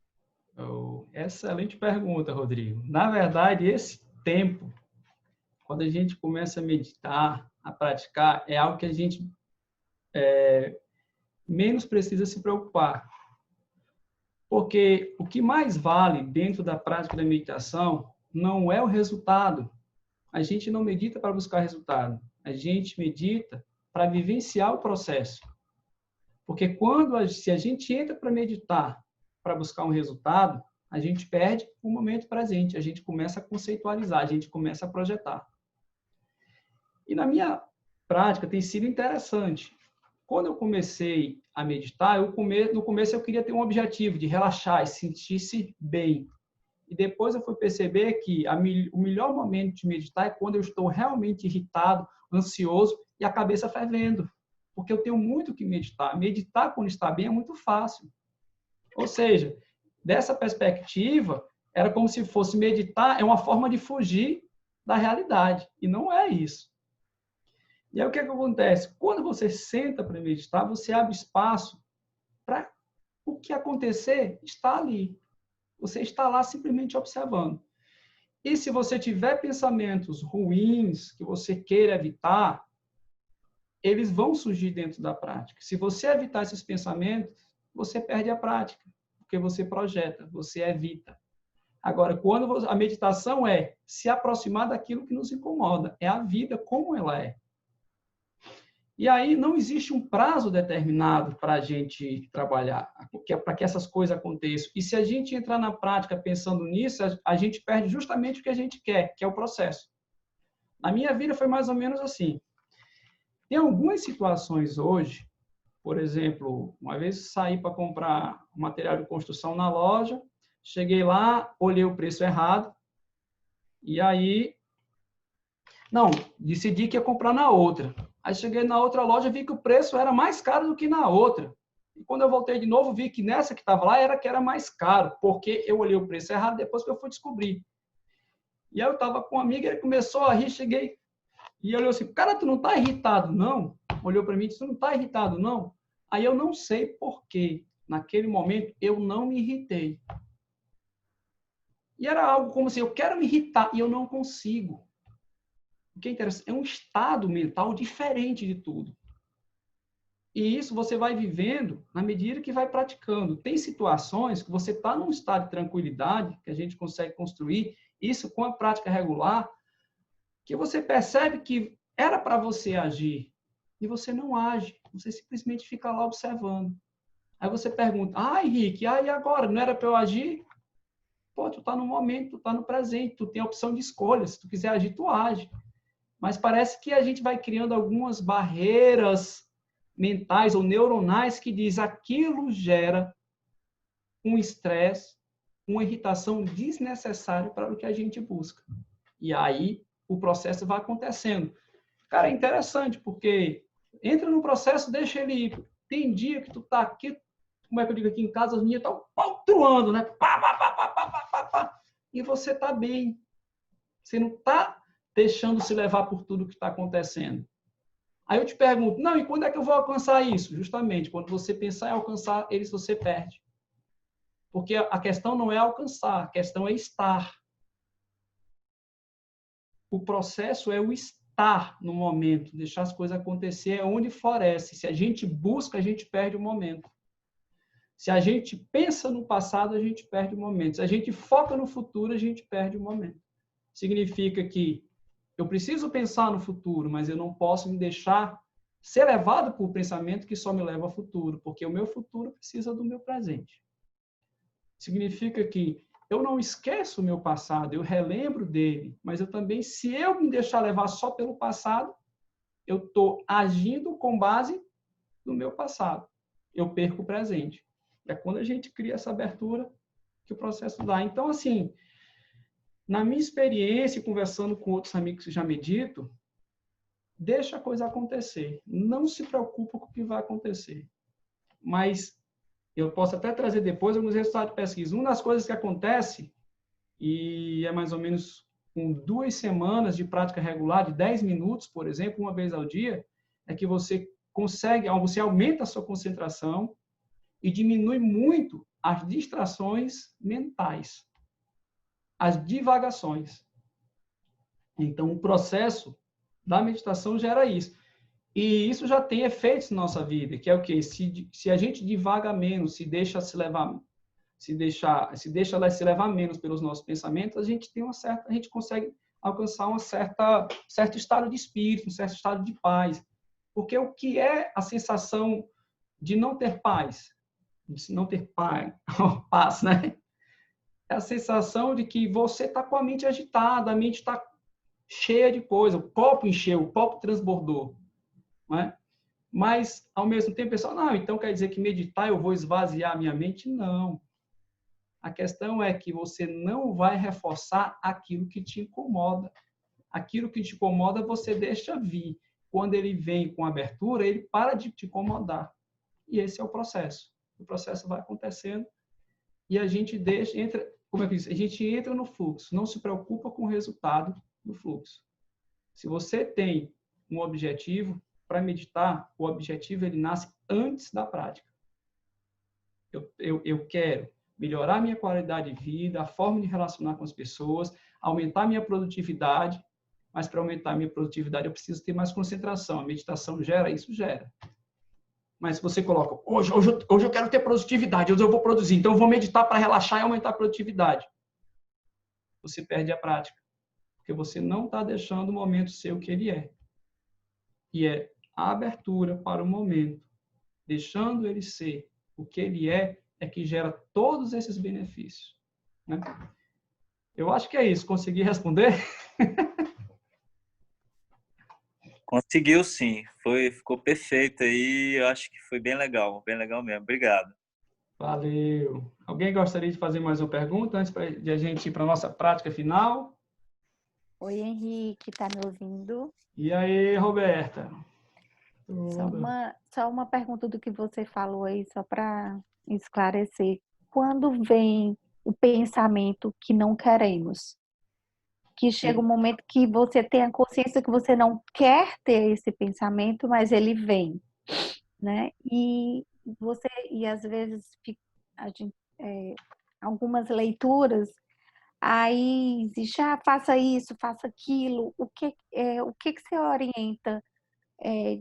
Excelente pergunta, Rodrigo. Na verdade, esse tempo, quando a gente começa a meditar, a praticar, é algo que a gente menos precisa se preocupar. Porque o que mais vale dentro da prática da meditação não é o resultado. A gente não medita para buscar resultado. A gente medita para vivenciar o processo. Porque se a gente entra para meditar para buscar um resultado, a gente perde o momento presente, a gente começa a conceitualizar, a gente começa a projetar. E na minha prática tem sido interessante. Quando eu comecei a meditar, no começo eu queria ter um objetivo de relaxar e sentir-se bem. E depois eu fui perceber que o melhor momento de meditar é quando eu estou realmente irritado, ansioso e a cabeça fervendo. Porque eu tenho muito que meditar. Meditar quando está bem é muito fácil. Ou seja, dessa perspectiva, era como se fosse meditar, é uma forma de fugir da realidade. E não é isso. E aí o que acontece? Quando você senta para meditar, você abre espaço para o que acontecer está ali. Você está lá simplesmente observando. E se você tiver pensamentos ruins que você queira evitar, eles vão surgir dentro da prática. Se você evitar esses pensamentos, você perde a prática, porque você projeta, você evita. Agora, quando a meditação é se aproximar daquilo que nos incomoda, é a vida como ela é. E aí não existe um prazo determinado para a gente trabalhar, para que essas coisas aconteçam. E se a gente entrar na prática pensando nisso, a gente perde justamente o que a gente quer, que é o processo. Na minha vida foi mais ou menos assim. Tem algumas situações hoje, por exemplo, uma vez saí para comprar material de construção na loja, cheguei lá, olhei o preço errado, e aí, decidi que ia comprar na outra. Aí cheguei na outra loja, vi que o preço era mais caro do que na outra. E quando eu voltei de novo, vi que nessa que estava lá era que era mais caro, porque eu olhei o preço errado depois que eu fui descobrir. E aí eu estava com um amigo, ele começou a rir, cheguei e olhou assim, cara, tu não está irritado, não? Olhou para mim e disse, tu não está irritado, não? Aí eu não sei por quê. Naquele momento, eu não me irritei. E era algo como assim, eu quero me irritar e eu não consigo. O que é interessante, é um estado mental diferente de tudo. E isso você vai vivendo na medida que vai praticando. Tem situações que você está num estado de tranquilidade, que a gente consegue construir, isso com a prática regular, que você percebe que era para você agir, e você não age, você simplesmente fica lá observando. Aí você pergunta, Henrique, e agora? Não era para eu agir? Pô, tu está no momento, tu está no presente, tu tem a opção de escolha, se tu quiser agir, tu age. Mas parece que a gente vai criando algumas barreiras mentais ou neuronais que diz aquilo gera um estresse, uma irritação desnecessária para o que a gente busca. E aí o processo vai acontecendo. Cara, é interessante, porque entra no processo, deixa ele ir. Tem dia que tu tá aqui, como é que eu digo aqui em casa, as meninas estão paltruando, né? Pá, pá, pá, pá, pá, pá, pá, e você tá bem. Você não tá deixando se levar por tudo que está acontecendo. Aí eu te pergunto, e quando é que eu vou alcançar isso? Justamente, quando você pensar em alcançar eles, você perde. Porque a questão não é alcançar, a questão é estar. O processo é o estar no momento, deixar as coisas acontecer, é onde floresce. Se a gente busca, a gente perde o momento. Se a gente pensa no passado, a gente perde o momento. Se a gente foca no futuro, a gente perde o momento. Significa que eu preciso pensar no futuro, mas eu não posso me deixar ser levado por um pensamento que só me leva ao futuro, porque o meu futuro precisa do meu presente. Significa que eu não esqueço o meu passado, eu relembro dele, mas eu também, se eu me deixar levar só pelo passado, eu estou agindo com base no meu passado. Eu perco o presente. É quando a gente cria essa abertura que o processo dá. Então, assim, na minha experiência, conversando com outros amigos que já meditam, deixa a coisa acontecer. Não se preocupa com o que vai acontecer. Mas eu posso até trazer depois alguns resultados de pesquisa. Uma das coisas que acontece, e é mais ou menos com 2 semanas de prática regular, de 10 minutos, por exemplo, uma vez ao dia, é que você aumenta a sua concentração e diminui muito as distrações mentais, as divagações. Então, o processo da meditação gera isso. E isso já tem efeitos na nossa vida, que é o quê? Se a gente divaga menos, se deixa se levar menos pelos nossos pensamentos, a gente consegue alcançar certo estado de espírito, um certo estado de paz. Porque o que é a sensação de não ter paz? não ter paz, né? É a sensação de que você está com a mente agitada, a mente está cheia de coisa, o copo encheu, o copo transbordou, não é? Mas, ao mesmo tempo, o pessoal, não, então quer dizer que meditar eu vou esvaziar a minha mente? Não. A questão é que você não vai reforçar aquilo que te incomoda. Aquilo que te incomoda, você deixa vir. Quando ele vem com abertura, ele para de te incomodar. E esse é o processo. O processo vai acontecendo e a gente como eu disse, a gente entra no fluxo, não se preocupa com o resultado do fluxo. Se você tem um objetivo para meditar, o objetivo ele nasce antes da prática. Eu quero melhorar minha qualidade de vida, a forma de relacionar com as pessoas, aumentar minha produtividade, mas para aumentar minha produtividade eu preciso ter mais concentração. A meditação gera isso? Gera. Mas se você coloca, hoje eu quero ter produtividade, hoje eu vou produzir, então eu vou meditar para relaxar e aumentar a produtividade. Você perde a prática, porque você não está deixando o momento ser o que ele é. E é a abertura para o momento, deixando ele ser o que ele é que gera todos esses benefícios. Né? Eu acho que é isso. Consegui responder? Conseguiu, sim. Ficou perfeito aí. Eu acho que foi bem legal mesmo. Obrigado. Valeu. Alguém gostaria de fazer mais uma pergunta antes de a gente ir para a nossa prática final? Oi, Henrique, tá me ouvindo? E aí, Roberta? Só uma pergunta do que você falou aí, só para esclarecer. Quando vem o pensamento que não queremos? Que chega um momento que você tem a consciência que você não quer ter esse pensamento, mas ele vem, né? E às vezes algumas leituras aí existe, faça isso, faça aquilo. O que você orienta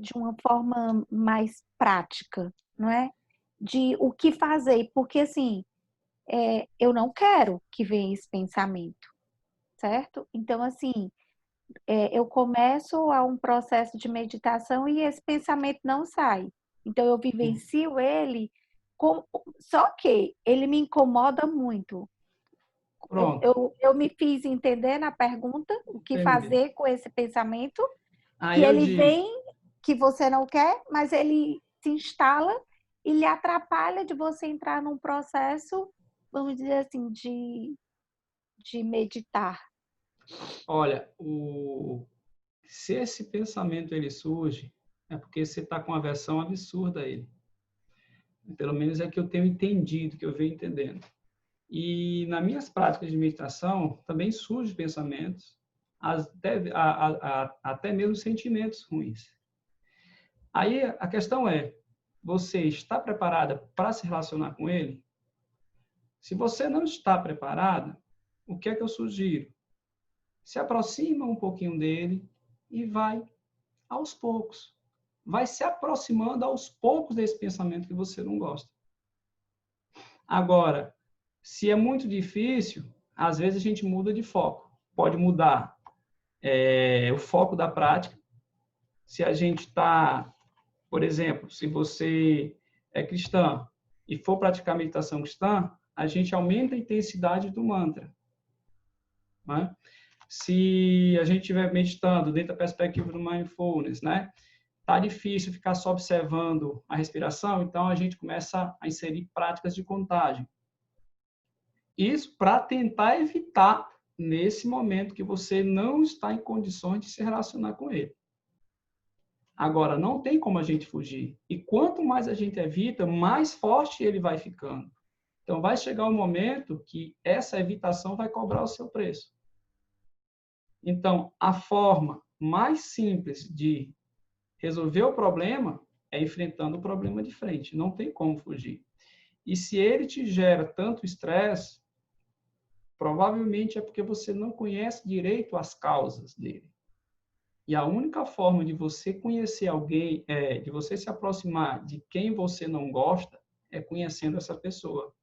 de uma forma mais prática, não é? De o que fazer, porque assim, eu não quero que venha esse pensamento, certo? Então, assim, eu começo a um processo de meditação e esse pensamento não sai. Então, eu vivencio ele, só que ele me incomoda muito. Eu me fiz entender na pergunta o que fazer com esse pensamento, que ele vem, que você não quer, mas ele se instala e lhe atrapalha de você entrar num processo, vamos dizer assim, de meditar. Olha, se esse pensamento ele surge, é porque você está com uma aversão absurda a ele. Pelo menos é que eu tenho entendido, que eu venho entendendo. E nas minhas práticas de meditação também surgem pensamentos, até mesmo sentimentos ruins. Aí a questão é, você está preparada para se relacionar com ele? Se você não está preparada, o que é que eu sugiro? Se aproxima um pouquinho dele e vai aos poucos. Vai se aproximando aos poucos desse pensamento que você não gosta. Agora, se é muito difícil, às vezes a gente muda de foco. Pode mudar o foco da prática. Se a gente está, por exemplo, se você é cristã e for praticar meditação cristã, a gente aumenta a intensidade do mantra. Né? Se a gente estiver meditando dentro da perspectiva do mindfulness, né? Tá difícil ficar só observando a respiração, então a gente começa a inserir práticas de contagem. Isso para tentar evitar nesse momento que você não está em condições de se relacionar com ele. Agora, não tem como a gente fugir. E quanto mais a gente evita, mais forte ele vai ficando. Então, vai chegar um momento que essa evitação vai cobrar o seu preço. Então, a forma mais simples de resolver o problema é enfrentando o problema de frente. Não tem como fugir. E se ele te gera tanto estresse, provavelmente é porque você não conhece direito as causas dele. E a única forma de você conhecer alguém, de você se aproximar de quem você não gosta, é conhecendo essa pessoa.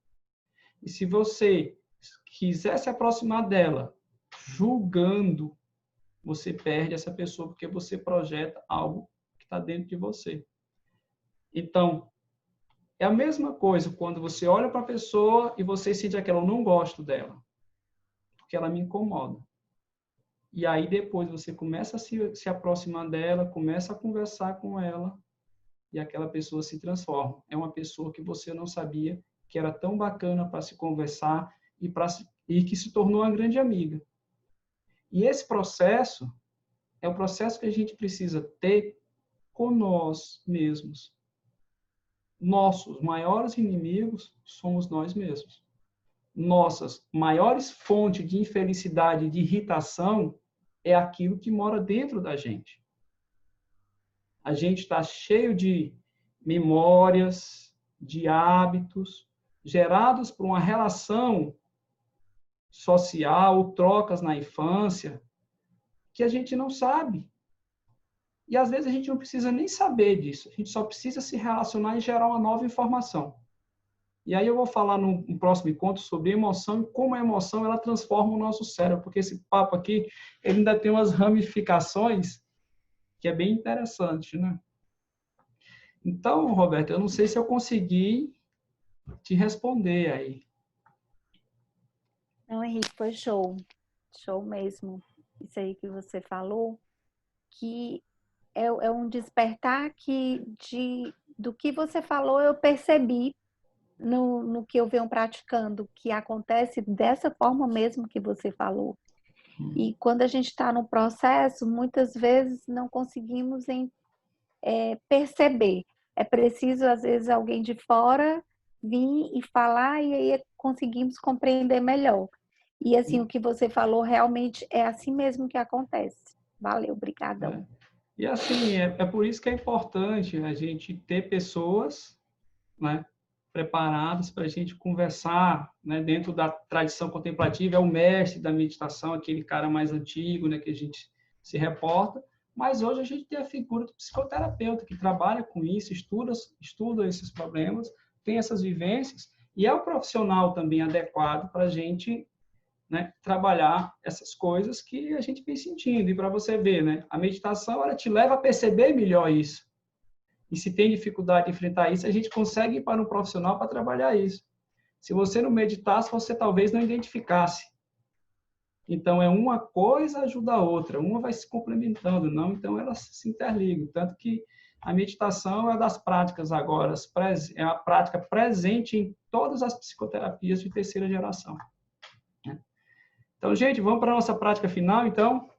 E se você quiser se aproximar dela julgando, você perde essa pessoa porque você projeta algo que está dentro de você. Então, É a mesma coisa quando você olha para a pessoa e você sente aquela, eu não gosto dela, porque ela me incomoda. E aí depois você começa a se aproximar dela, começa a conversar com ela, e aquela pessoa se transforma. É uma pessoa que você não sabia que era tão bacana para se conversar e que se tornou uma grande amiga. E esse processo é o processo que a gente precisa ter com nós mesmos. Nossos maiores inimigos somos nós mesmos. Nossas maiores fontes de infelicidade e de irritação é aquilo que mora dentro da gente. A gente está cheio de memórias, de hábitos, gerados por uma relação social, trocas na infância, que a gente não sabe. E às vezes a gente não precisa nem saber disso, a gente só precisa se relacionar e gerar uma nova informação. E aí eu vou falar no próximo encontro sobre emoção e como a emoção ela transforma o nosso cérebro, porque esse papo aqui ele ainda tem umas ramificações que é bem interessante, né? Então, Roberto, eu não sei se eu consegui te responder aí. Não, Henrique, foi show. Show mesmo. Isso aí que você falou, que é um despertar do que você falou, eu percebi no que eu venho praticando, que acontece dessa forma mesmo que você falou. E quando a gente está no processo, muitas vezes não conseguimos perceber. É preciso, às vezes, alguém de fora vir e falar, e aí conseguimos compreender melhor. E assim, o que você falou realmente é assim mesmo que acontece. Valeu, brigadão. E assim, é por isso que é importante a gente ter pessoas, né, preparadas para a gente conversar, né, dentro da tradição contemplativa, é o mestre da meditação, aquele cara mais antigo, né, que a gente se reporta, mas hoje a gente tem a figura do psicoterapeuta, que trabalha com isso, estuda esses problemas, tem essas vivências, e é o profissional também adequado para a gente, né, trabalhar essas coisas que a gente vem sentindo. E para você ver, né, a meditação ela te leva a perceber melhor isso. E se tem dificuldade de enfrentar isso, a gente consegue ir para um profissional para trabalhar isso. Se você não meditasse, você talvez não identificasse. Então, é uma coisa ajuda a outra, uma vai se complementando, não? Então, elas se interligam. Tanto que a meditação é das práticas agora, é a prática presente em todas as psicoterapias de terceira geração. Então, gente, vamos para a nossa prática final, então.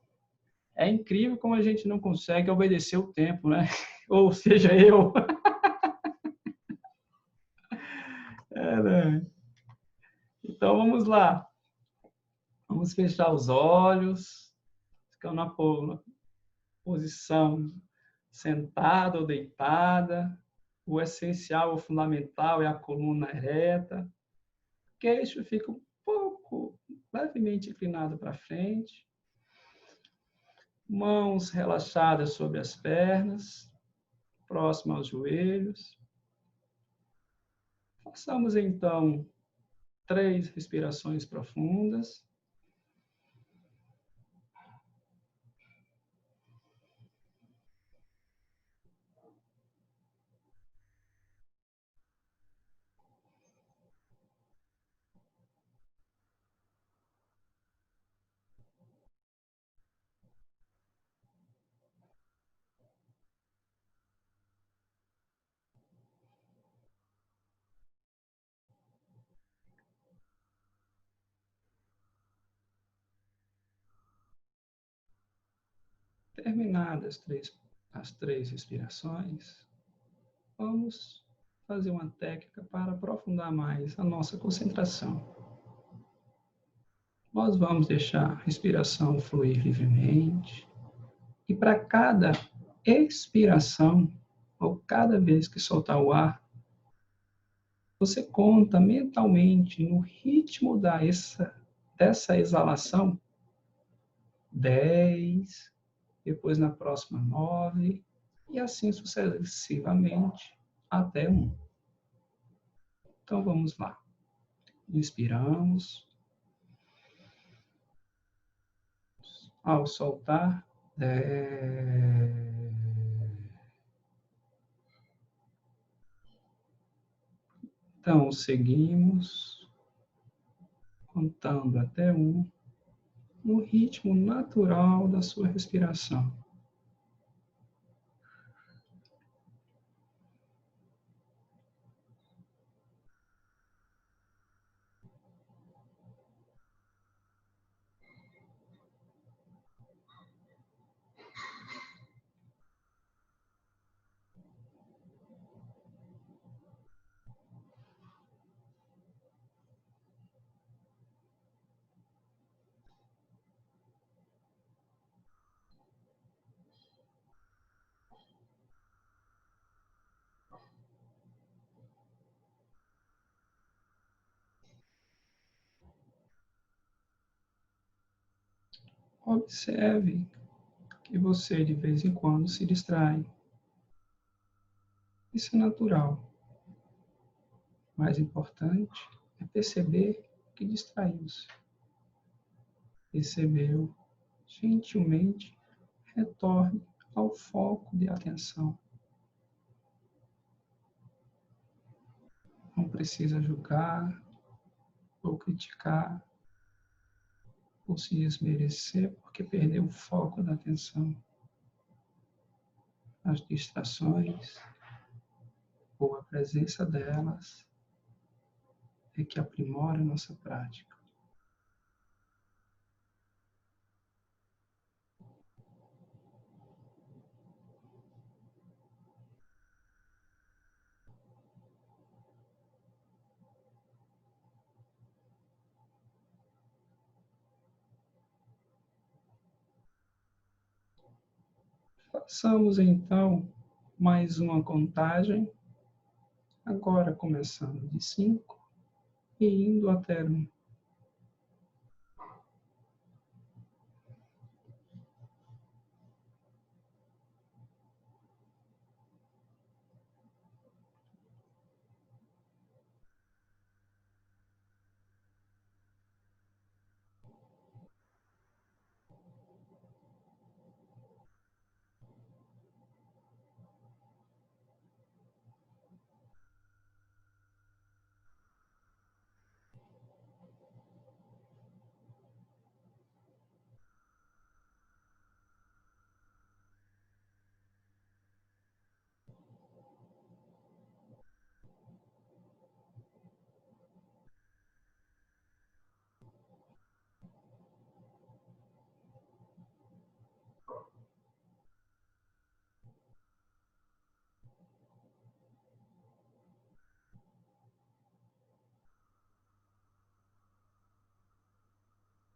É incrível como a gente não consegue obedecer o tempo, né? Ou seja, eu. Né? Então, vamos lá. Vamos fechar os olhos, ficar na posição sentada ou deitada. O essencial, o fundamental é a coluna ereta. O queixo fica um pouco, levemente inclinado para frente. Mãos relaxadas sobre as pernas, próximo aos joelhos. Façamos, então, 3 respirações profundas. Terminadas as três respirações, vamos fazer uma técnica para aprofundar mais a nossa concentração. Nós vamos deixar a respiração fluir livremente e para cada expiração, ou cada vez que soltar o ar, você conta mentalmente no ritmo dessa exalação 10, depois na próxima 9, e assim sucessivamente até 1. Então vamos lá. Inspiramos. Ao soltar, 10. Então, seguimos contando até 1, no ritmo natural da sua respiração. Observe que você de vez em quando se distrai. Isso é natural. O mais importante é perceber que distraiu-se. Percebeu, gentilmente retorne ao foco de atenção. Não precisa julgar ou criticar ou se desmerecer porque perdeu o foco da atenção. As distrações ou a presença delas é que aprimora a nossa prática. Façamos então mais uma contagem, agora começando de 5 e indo até 1.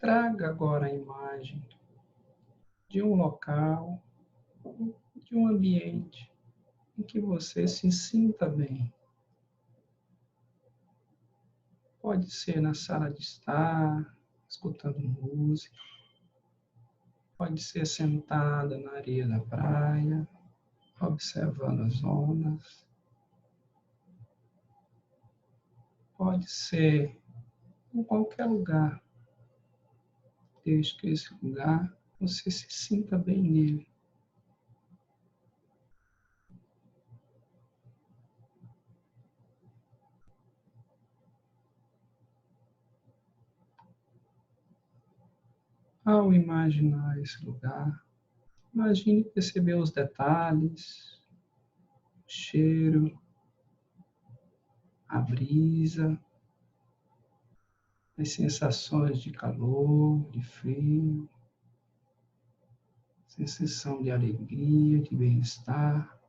Traga agora a imagem de um local, de um ambiente em que você se sinta bem. Pode ser na sala de estar, escutando música. Pode ser sentada na areia da praia, observando as ondas. Pode ser em qualquer lugar, desde que esse lugar você se sinta bem nele. Ao imaginar esse lugar, imagine perceber os detalhes, o cheiro, a brisa, as sensações de calor, de frio, sensação de alegria, de bem-estar.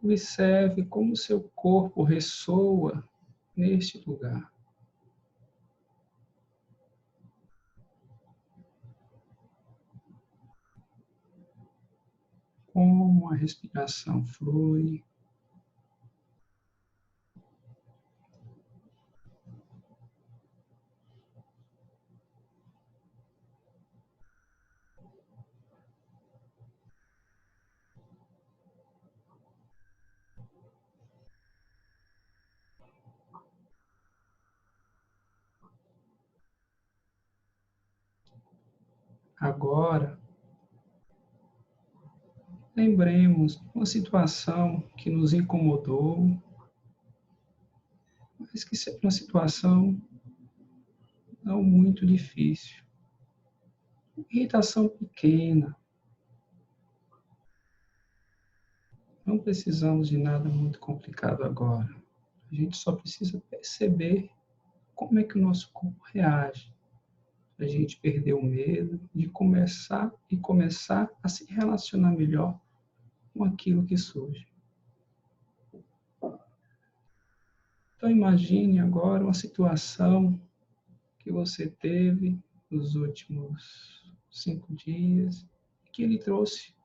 Observe como seu corpo ressoa neste lugar. Como a respiração flui. agora, lembremos uma situação que nos incomodou, mas que seja uma situação não muito difícil. Irritação pequena. Não precisamos de nada muito complicado agora. A gente só precisa perceber como é que o nosso corpo reage. A gente perder o medo de começar a se relacionar melhor com aquilo que surge. Então imagine agora uma situação que você teve nos últimos 5 dias, que lhe trouxe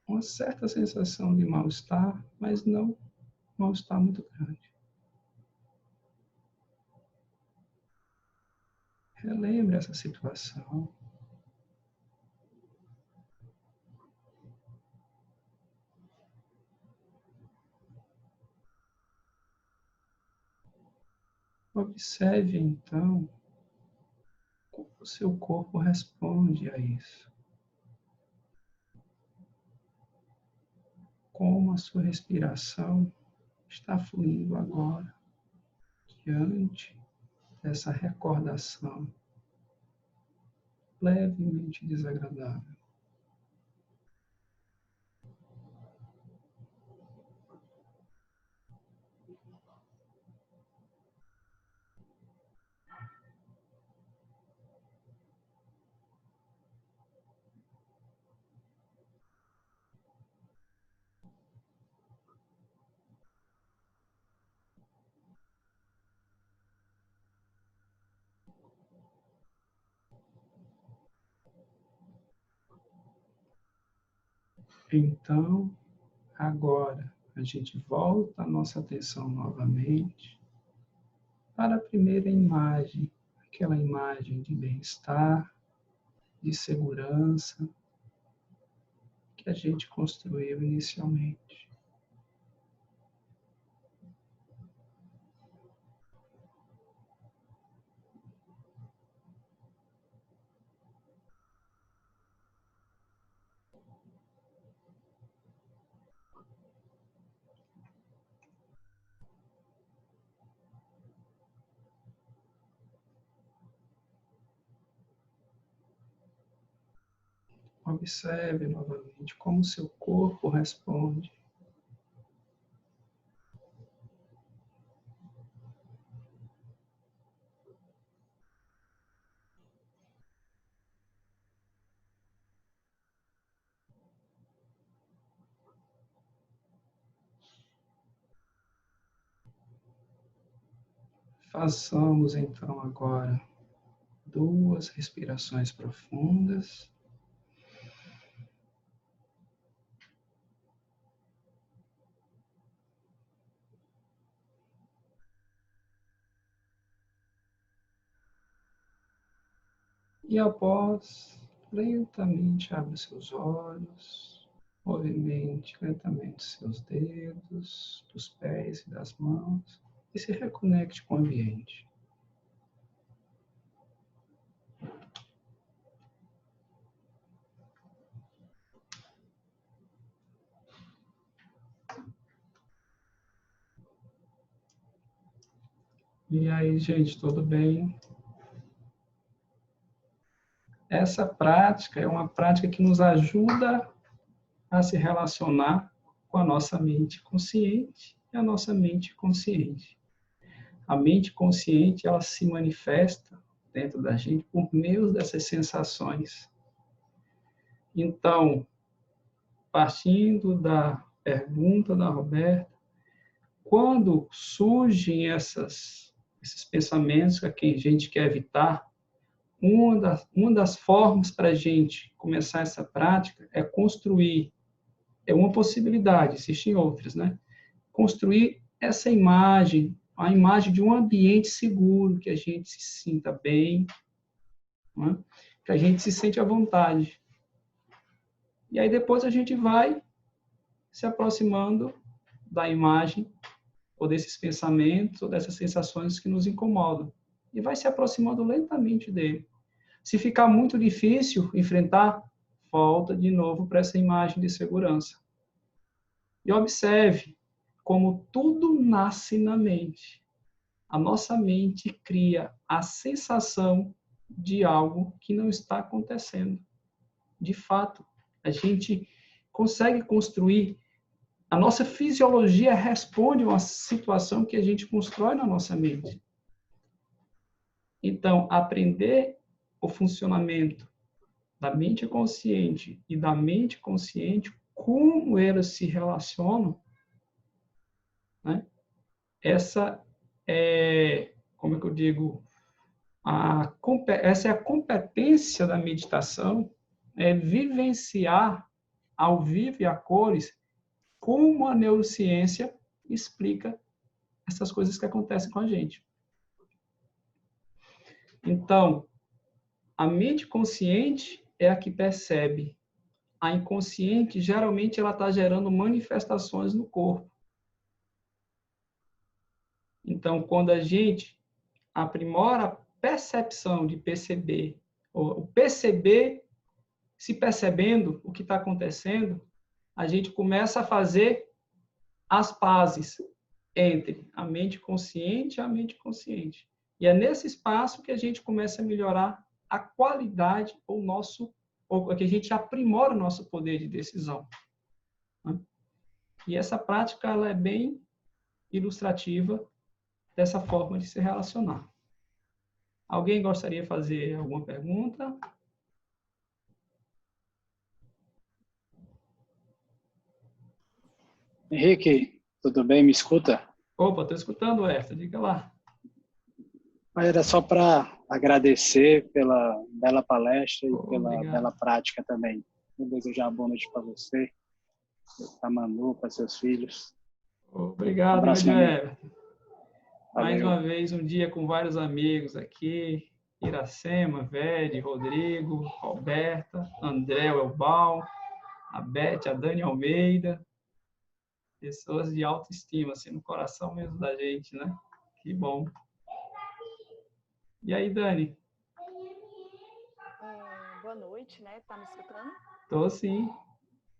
uma certa sensação de mal-estar, mas não mal-estar muito grande. Relembre essa situação. Observe, então, como o seu corpo responde a isso. Como a sua respiração está fluindo agora, diante dessa recordação levemente desagradável. Então, agora, a gente volta a nossa atenção novamente para a primeira imagem, aquela imagem de bem-estar, de segurança que a gente construiu inicialmente. Observe novamente como seu corpo responde. Façamos então agora 2 respirações profundas. E após, lentamente abre seus olhos, movimente lentamente seus dedos, dos pés e das mãos e se reconecte com o ambiente. E aí, gente, tudo bem? Essa prática é uma prática que nos ajuda a se relacionar com a nossa mente consciente e a nossa mente consciente. A mente consciente, ela se manifesta dentro da gente por meio dessas sensações. Então, partindo da pergunta da Roberta, quando surgem esses pensamentos que a gente quer evitar, uma das formas para a gente começar essa prática é construir, é uma possibilidade, existem outras, né? Construir essa imagem, a imagem de um ambiente seguro, que a gente se sinta bem, né? Que a gente se sente à vontade. E aí depois a gente vai se aproximando da imagem, ou desses pensamentos, ou dessas sensações que nos incomodam. E vai se aproximando lentamente dele. Se ficar muito difícil enfrentar, volta de novo para essa imagem de segurança. E observe como tudo nasce na mente. A nossa mente cria a sensação de algo que não está acontecendo. De fato, a gente consegue construir, a nossa fisiologia responde a uma situação que a gente constrói na nossa mente. Então, aprender o funcionamento da mente consciente e da mente consciente, como elas se relacionam, né? Essa é, como é que eu digo, essa é a competência da meditação, é vivenciar ao vivo e a cores como a neurociência explica essas coisas que acontecem com a gente. Então, a mente consciente é a que percebe. A inconsciente, geralmente, ela está gerando manifestações no corpo. Então, quando a gente aprimora a percepção de perceber, ou perceber, se percebendo o que está acontecendo, a gente começa a fazer as pazes entre a mente consciente e a mente consciente. E é nesse espaço que a gente começa a melhorar a qualidade, ou que a gente aprimora o nosso poder de decisão. E essa prática ela é bem ilustrativa dessa forma de se relacionar. Alguém gostaria de fazer alguma pergunta? Henrique, tudo bem? Me escuta? Opa, estou escutando, Esther, diga lá. Era só para agradecer pela bela palestra e pela Obrigado. bela prática também. Vou desejar boa noite para você, para Manu, para seus filhos. Obrigado, abraço, meu meu Everton. Mais uma vez, um dia com vários amigos aqui. Iracema, Vede, Rodrigo, Roberta, André Elbal, a Beth, a Dani Almeida. Pessoas de autoestima, assim, no coração mesmo da gente, né? Que bom. E aí, Dani? Boa noite, né? Tá me escutando? Tô sim.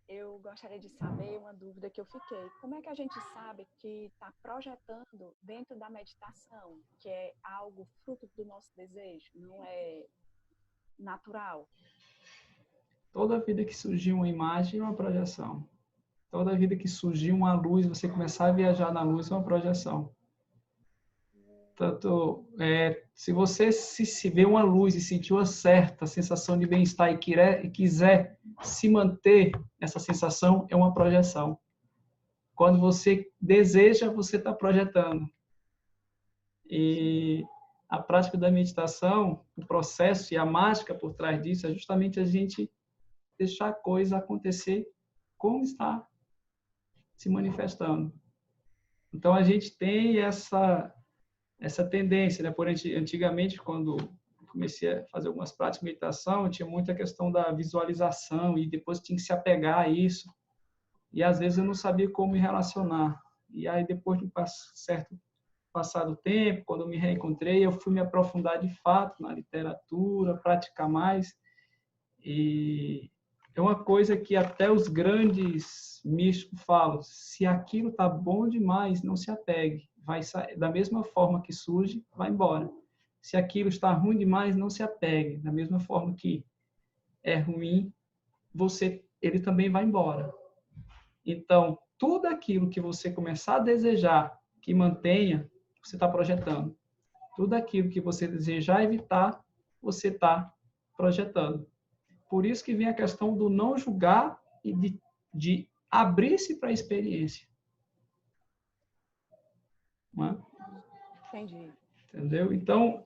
Eu gostaria de saber uma dúvida que eu fiquei. Como é que a gente sabe que está projetando dentro da meditação, que é algo fruto do nosso desejo, não é natural? Toda vida que surgiu uma imagem é uma projeção. Toda vida que surgiu uma luz, você começar a viajar na luz é uma projeção. Tanto, se você se vê uma luz e sentiu uma certa sensação de bem-estar e quiser se manter essa sensação, é uma projeção. Quando você deseja, você está projetando. E a prática da meditação, o processo e a mágica por trás disso é justamente a gente deixar a coisa acontecer como está se manifestando. Então, a gente tem essa tendência, né? Antigamente, quando comecei a fazer algumas práticas de meditação, tinha muita questão da visualização e depois tinha que se apegar a isso. E, às vezes, eu não sabia como me relacionar. E aí, depois de um certo passado tempo, quando eu me reencontrei, eu fui me aprofundar de fato na literatura, praticar mais. E é uma coisa que até os grandes místicos falam, se aquilo está bom demais, não se apegue. Vai sair, da mesma forma que surge, vai embora. Se aquilo está ruim demais, não se apegue. Da mesma forma que é ruim, ele também vai embora. Então, tudo aquilo que você começar a desejar que mantenha, você está projetando. Tudo aquilo que você desejar evitar, você está projetando. Por isso que vem a questão do não julgar e de abrir-se para a experiência. Não é? Entendi. Entendeu? Então,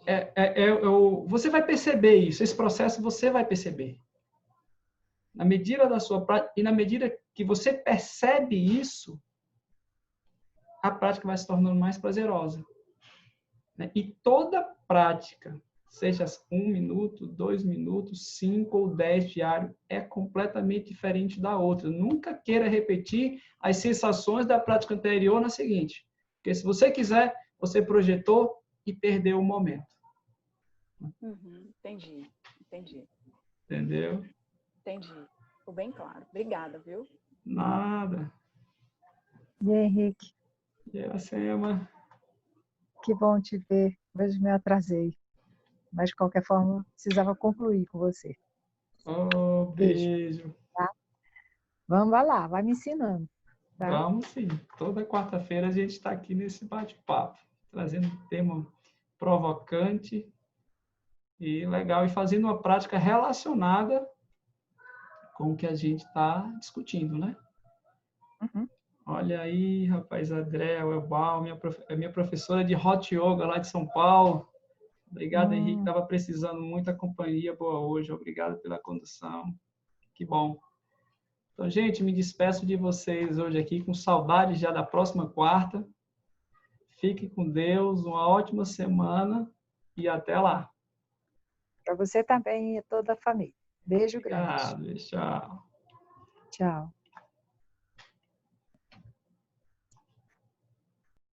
você vai perceber isso, esse processo você vai perceber. Na medida da sua prática, e na medida que você percebe isso, a prática vai se tornando mais prazerosa. E toda prática, seja 1 minuto, 2 minutos, 5 ou 10 diário, é completamente diferente da outra. Nunca queira repetir as sensações da prática anterior na seguinte. Porque se você quiser, você projetou e perdeu o momento. Entendi. Entendeu? Entendi. Ficou bem claro. Obrigada, viu? Nada. E Henrique, Iracema. que bom te ver. Hoje me atrasei. Mas, de qualquer forma, precisava concluir com você. Oh, beijo. Tá? Vamos lá, vai me ensinando. Tá? Vamos sim. Toda quarta-feira a gente está aqui nesse bate-papo, trazendo um tema provocante e legal, e fazendo uma prática relacionada com o que a gente está discutindo, né? Uhum. Olha aí, rapaz, André Elbal, minha professora de Hot Yoga lá de São Paulo. Obrigado, Henrique. Estava precisando muita companhia boa hoje. Obrigado pela condução. Que bom. Então, gente, me despeço de vocês hoje aqui com saudade já da próxima quarta. Fique com Deus, uma ótima semana e até lá. Para você também e toda a família. Beijo grande. Obrigado, tchau. Tchau.